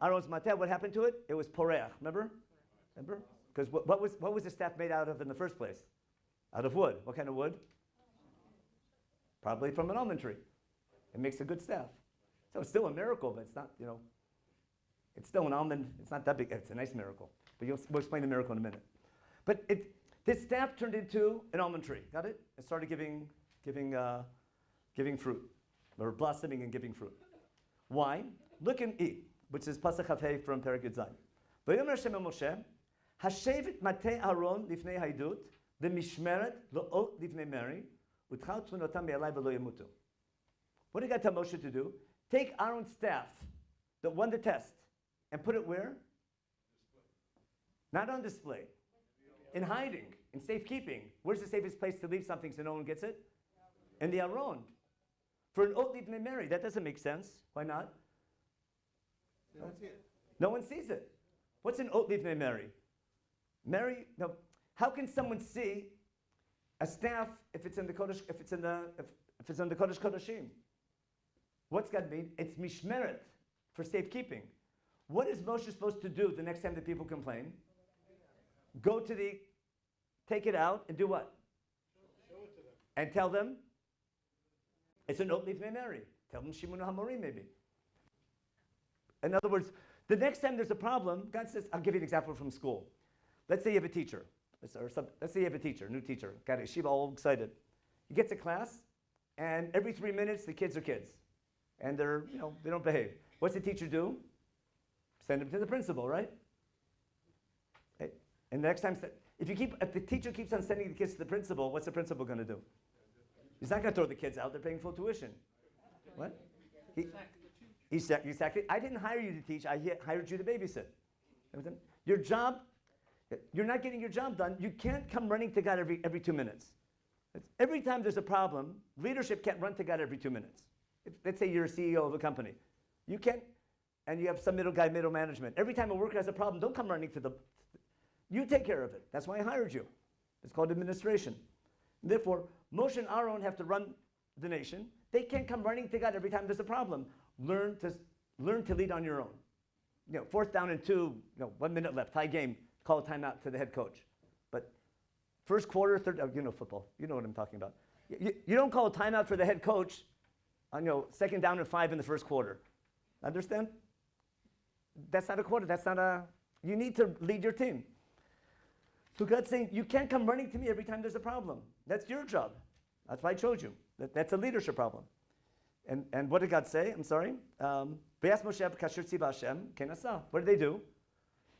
Aaron's mateh. What happened to it? It was poreach. Remember? Because what was the staff made out of in the first place? Out of wood. What kind of wood? Probably from an almond tree. It makes a good staff. So it's still a miracle, but it's not, it's still an almond. It's not that big. It's a nice miracle. But we'll explain the miracle in a minute. But this staff turned into an almond tree. Got it? It started giving fruit, or blossoming and giving fruit. Why? Look in E, which is Pasach Hafei from Perek Yud Zayin. V'yomer Hashem el Moshe, Hashevet matei Aaron lifnei haidut, v'mishmeret lo'ot lifnei Meri, u'tchal tzunotam be'alai v'lo yamutu. What did God tell Moshe to do? Take Aaron's staff that won the test and put it where? Not on display. In hiding, in safekeeping. Where's the safest place to leave something so no one gets it? In the Aron. For an Ot Livnei Meri, that doesn't make sense. Why not? No one sees it. What's an Ot Livnei Meri? No. How can someone see a staff if it's in the Kodesh, if it's in the Kodesh Kodashim? What's God mean? It's mishmeret, for safekeeping. What is Moshe supposed to do the next time the people complain? Go to take it out and do what? Show it to them. And tell them, it's an Ot Livnei Meri. Tell them Shimon HaMorim maybe. In other words, the next time there's a problem, God says, I'll give you an example from school. Let's say you have a teacher. Let's say you have a teacher, new teacher, got a yeshiva all excited. You get to class, and every 3 minutes, the kids are kids. And they're, they don't behave. What's the teacher do? Send them to the principal, right? Okay. And the next time, if the teacher keeps on sending the kids to the principal, what's the principal going to do? He's not going to throw the kids out. They're paying full tuition. What? He sacked it. I didn't hire you to teach. I hired you to babysit. Your job, you're not getting your job done. You can't come running to God every 2 minutes. Every time there's a problem, leadership can't run to God every 2 minutes. Let's say you're a CEO of a company. You can't, and you have some middle management. Every time a worker has a problem, don't come running to you take care of it. That's why I hired you. It's called administration. Therefore, Moshe and Aaron have to run the nation. They can't come running to God every time there's a problem. Learn to lead on your own. 4th down and 2, 1 minute left, tie game, call a timeout to the head coach. But first quarter, third, football. You know what I'm talking about. You don't call a timeout for the head coach on 2nd down and 5 in the first quarter. Understand? That's not a quarter. You need to lead your team. So God's saying, you can't come running to me every time there's a problem. That's your job. That's why I chose you. That's a leadership problem. And what did God say? I'm sorry. What did they do?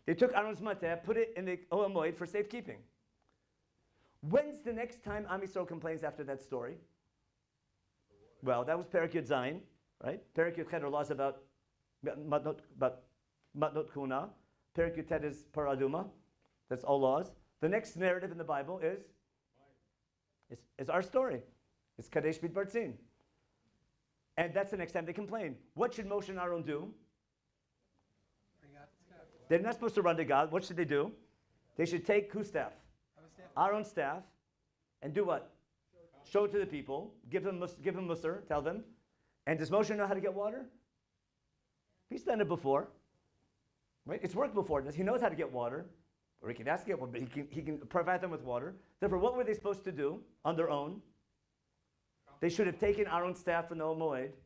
They took Aaron's mateh, put it in the Ohel Moed for safekeeping. When's the next time Am Yisrael complains after that story? Well, that was Perek Yud Zayin, right? Perek Yud Chet are laws about matnot kuna. Perek Yud Tet is paraduma. That's all laws. The next narrative in the Bible is our story. It's Kadesh Bid Bartzin. And that's the next time they complain. What should Moshe and Aaron do? They're not supposed to run to God. What should they do? They should take whose staff? Aaron's staff. And do what? Show it to the people. Give them Musar. Tell them. And does Moshe know how to get water? He's done it before. Right? It's worked before. He knows how to get water. Or he can ask to get water, but he can provide them with water. Therefore, what were they supposed to do on their own? They should have taken Aaron's staff from the Ohel Moed.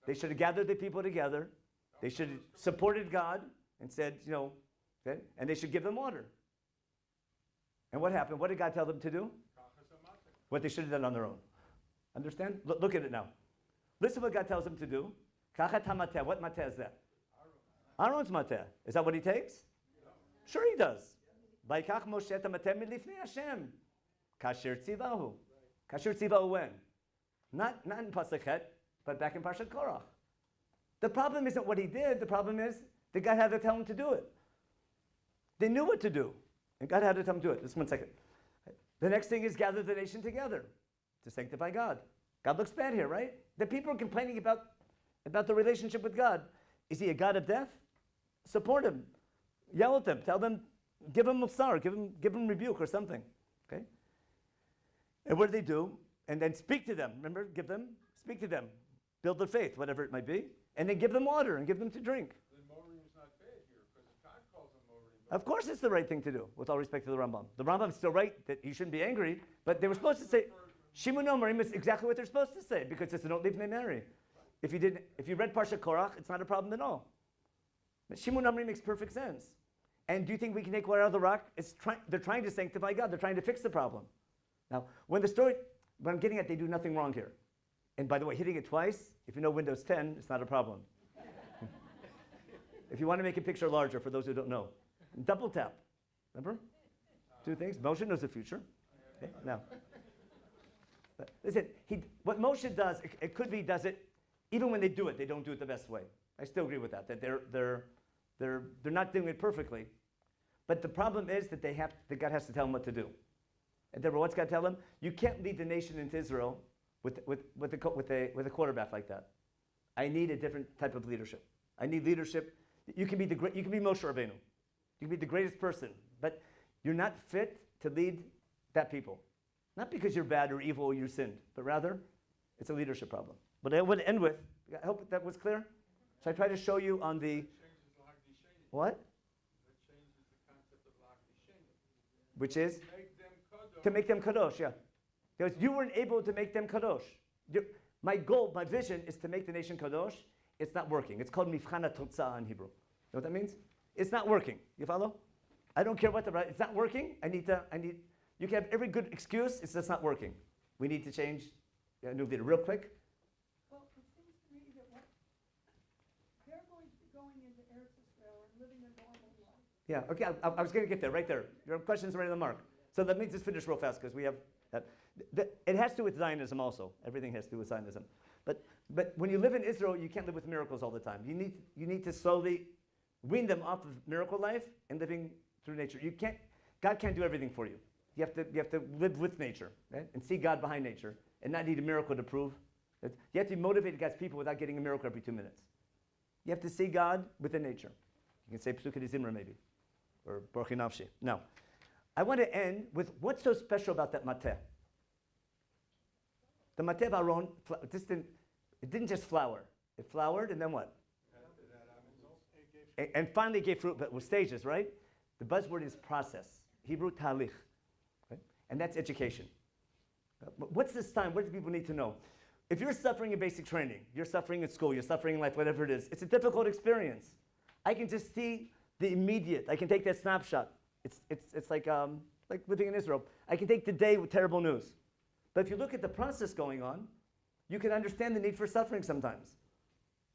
They should have gathered the people together. They should have supported God and said, okay, and they should give them water. And what happened? What did God tell them to do? What they should have done on their own. Understand? Look at it now. Listen what God tells them to do. Kachat hamateh. What mateh is that? Aaron's mateh. Is that what he takes? Sure he does. Vayikach Moshe et hamateh milifnei Hashem. Kasher tzivahu. Kasher tzivahu when? Not in Pasuk Het, but back in Parshat Korach. The problem isn't what he did. The problem is that God had to tell him to do it. They knew what to do, and God had to tell them to do it. Just 1 second. The next thing is gather the nation together to sanctify God. God looks bad here, right? The people are complaining about the relationship with God. Is he a God of death? Support him. Yell at them. Tell them, give him musar, give him rebuke or something. Okay? And what do they do? And then speak to them. Remember, speak to them. Build their faith, whatever it might be. And then give them water and give them to drink. Then Morim's not bad here, because God calls him Morim. Of course it's the right thing to do, with all respect to the Rambam. The Rambam's still right that you shouldn't be angry, but they were supposed to say, Shimun Omerim is exactly what they're supposed to say, because it's an don't leave me marry. If you read Parshat Korach, it's not a problem at all. But Shimun Omerim makes perfect sense. And do you think we can take water out of the rock? They're trying to sanctify God. They're trying to fix the problem. Now, what I'm getting at, they do nothing wrong here. And by the way, hitting it twice, if you know Windows 10, it's not a problem. If you want to make a picture larger, for those who don't know, double tap. Remember? 2 things. Moshe knows the future. Okay? Now, listen, what Moshe does, it could be does it, even when they do it, they don't do it the best way. I still agree with that they're not doing it perfectly. But the problem is that God has to tell them what to do. And therefore, what's God tell them? You can't lead the nation into Israel with a quarterback like that. I need a different type of leadership. I need leadership. You can be Moshe Rabbeinu. You can be the greatest person, but you're not fit to lead that people. Not because you're bad or evil or you sinned, but rather it's a leadership problem. But I would end with, I hope that was clear. So I try to show you on the, what? That changes the concept of Lach Which is? Make them kadosh. To make them kadosh, yeah. Because you weren't able to make them kadosh. My goal, my vision is to make the nation kadosh. It's not working. It's called mifchan hatotzah in Hebrew. You know what that means? It's not working. You follow? I don't care what it's not working. You can have every good excuse. It's just not working. we need to change. Yeah, new leader, real quick. Well, it seems to me that they're going to be going into Eretz Israel and living a normal life. Yeah, okay, I was going to get there, right there. Your question's right on the mark. So let me just finish real fast because we have that. It has to do with Zionism also. Everything has to do with Zionism. But when you live in Israel, you can't live with miracles all the time. You need to slowly wean them off of miracle life and living through nature. God can't do everything for you. You have to live with nature, right? And see God behind nature and not need a miracle to prove. You have to be motivated God's people without getting a miracle every 2 minutes. You have to see God within nature. You can say Psukkah Zimra maybe, or Baruch Nafshi. Now, I want to end with what's so special about that mateh. The mateh of Aaron, it didn't just flower. It flowered and then what? And finally gave fruit, but with stages, right? The buzzword is process. Hebrew talich. Right? And that's education. What's this time? What do people need to know? If you're suffering in basic training, you're suffering in school, you're suffering in life, whatever it is, it's a difficult experience. I can just see the immediate. I can take that snapshot. It's like living in Israel. I can take the day with terrible news. But if you look at the process going on, you can understand the need for suffering sometimes.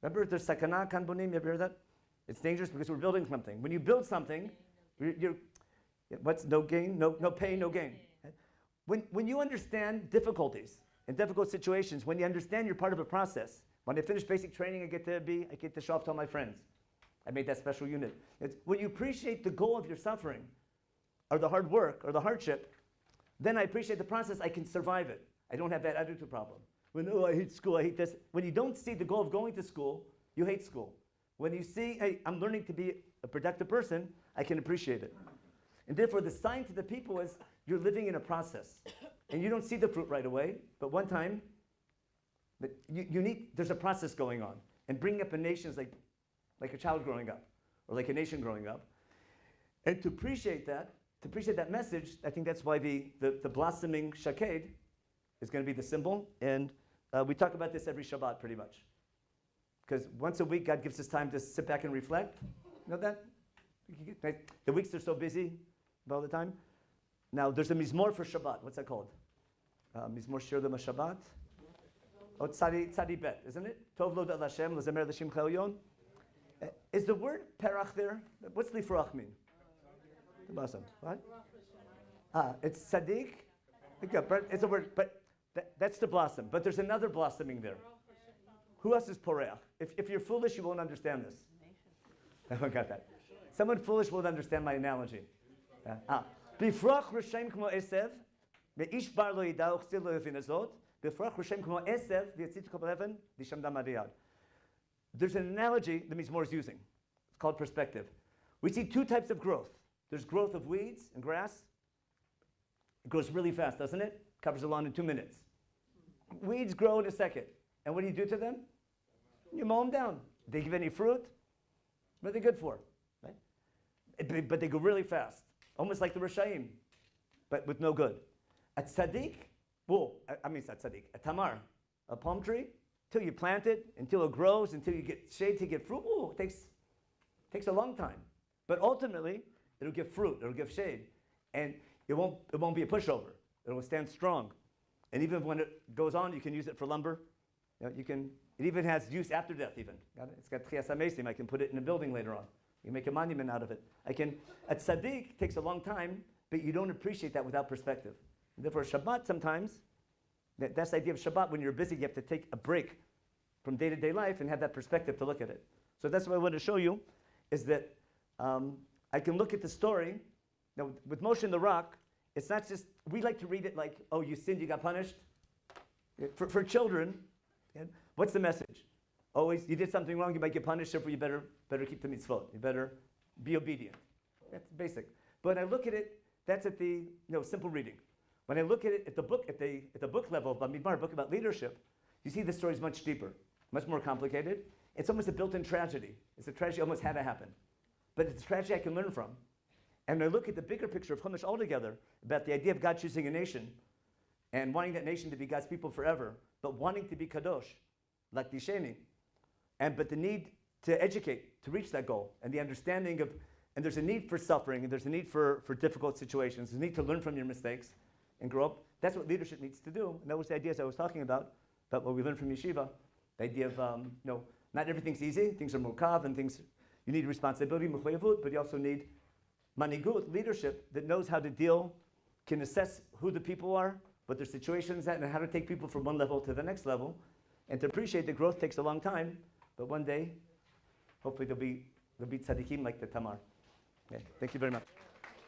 Remember, there's sakana kan bonim. You ever heard that? It's dangerous because we're building something. When you build something, what's no gain? No pain, no gain. When you understand difficulties and difficult situations, when you understand you're part of a process. When I finish basic training, I get to show off to all my friends. I made that special unit. When you appreciate the goal of your suffering, or the hard work, or the hardship, then I appreciate the process. I can survive it. I don't have that attitude problem. When, I hate school, I hate this. When you don't see the goal of going to school, you hate school. When you see, hey, I'm learning to be a productive person, I can appreciate it. And therefore, the sign to the people is you're living in a process. And you don't see the fruit right away, but one time, there's a process going on. And bringing up a nation is like a child growing up, or like a nation growing up. And to appreciate that message, I think that's why the blossoming shaked is going to be the symbol. And we talk about this every Shabbat pretty much. Because once a week, God gives us time to sit back and reflect. You know that? The weeks are so busy all the time. Now, there's a mizmor for Shabbat. What's that called? Mizmor Shir Lema Shabbat. Oh, Tzadi Bet, isn't it? Tov lo da Hashem, lezamer l'shim chayyon. Is the word perach there? What's lifrach mean? Awesome. What? It's tzaddik. It's a word, but that's the blossom. But there's another blossoming there. Who else is poreach? If you're foolish, you won't understand this. I got that. Someone foolish won't understand my analogy. Bifrach Rishem Kmo Esev, Ish Bar Lo Yida Uchzil Lo Yevin Azot, Bifrach Rishem Kmo Esev, V'yatzit Kol Heaven, Disham Dam Adiyad. There's an analogy the Mizmor is using. It's called perspective. We see two types of growth. There's growth of weeds and grass. It grows really fast, doesn't it? Covers a lawn in 2 minutes. Weeds grow in a second. And what do you do to them? You mow them down. They give any fruit? What are they good for? Right? But they go really fast. Almost like the Rishayim, but with no good. A tzaddik, a tamar, a palm tree, till you plant it, until it grows, until you get shade to get fruit, it takes a long time. But ultimately, it'll give fruit, it'll give shade. And it won't be a pushover. It'll stand strong. And even when it goes on, you can use it for lumber. It even has use after death even. It's got tchias hamesim. I can put it in a building later on. You make a monument out of it. A tzaddik takes a long time, but you don't appreciate that without perspective. And therefore, Shabbat sometimes, that's the idea of Shabbat. When you're busy, you have to take a break from day-to-day life and have that perspective to look at it. So that's what I want to show you, is that I can look at the story. Now, with Moshe and the rock, it's not just, we like to read it like, oh, you sinned, you got punished. For children, what's the message? Always, you did something wrong, you might get punished, therefore you better keep the mitzvot. You better be obedient. That's basic. But when I look at it, that's at the simple reading. When I look at it at the book level of Bamidbar, a book about leadership, you see the story is much deeper, much more complicated. It's almost a built-in tragedy. It's a tragedy almost had to happen. But it's a tragedy I can learn from. And when I look at the bigger picture of Chumash altogether, about the idea of God choosing a nation, and wanting that nation to be God's people forever, but wanting to be kadosh, like Disheni, but the need to educate to reach that goal, and the understanding of, and there's a need for suffering, and there's a need for difficult situations, there's a need to learn from your mistakes and grow up. that's what leadership needs to do. And that was the ideas I was talking about what we learned from yeshiva. The idea of, not everything's easy. Things are mokav and things, you need responsibility, mukhayavut, but you also need manigut, leadership that knows how to deal, can assess who the people are, what their situation's at, and how to take people from one level to the next level, and to appreciate that growth takes a long time, but one day, hopefully there'll be tzaddikim like the Tamar. Okay, thank you very much.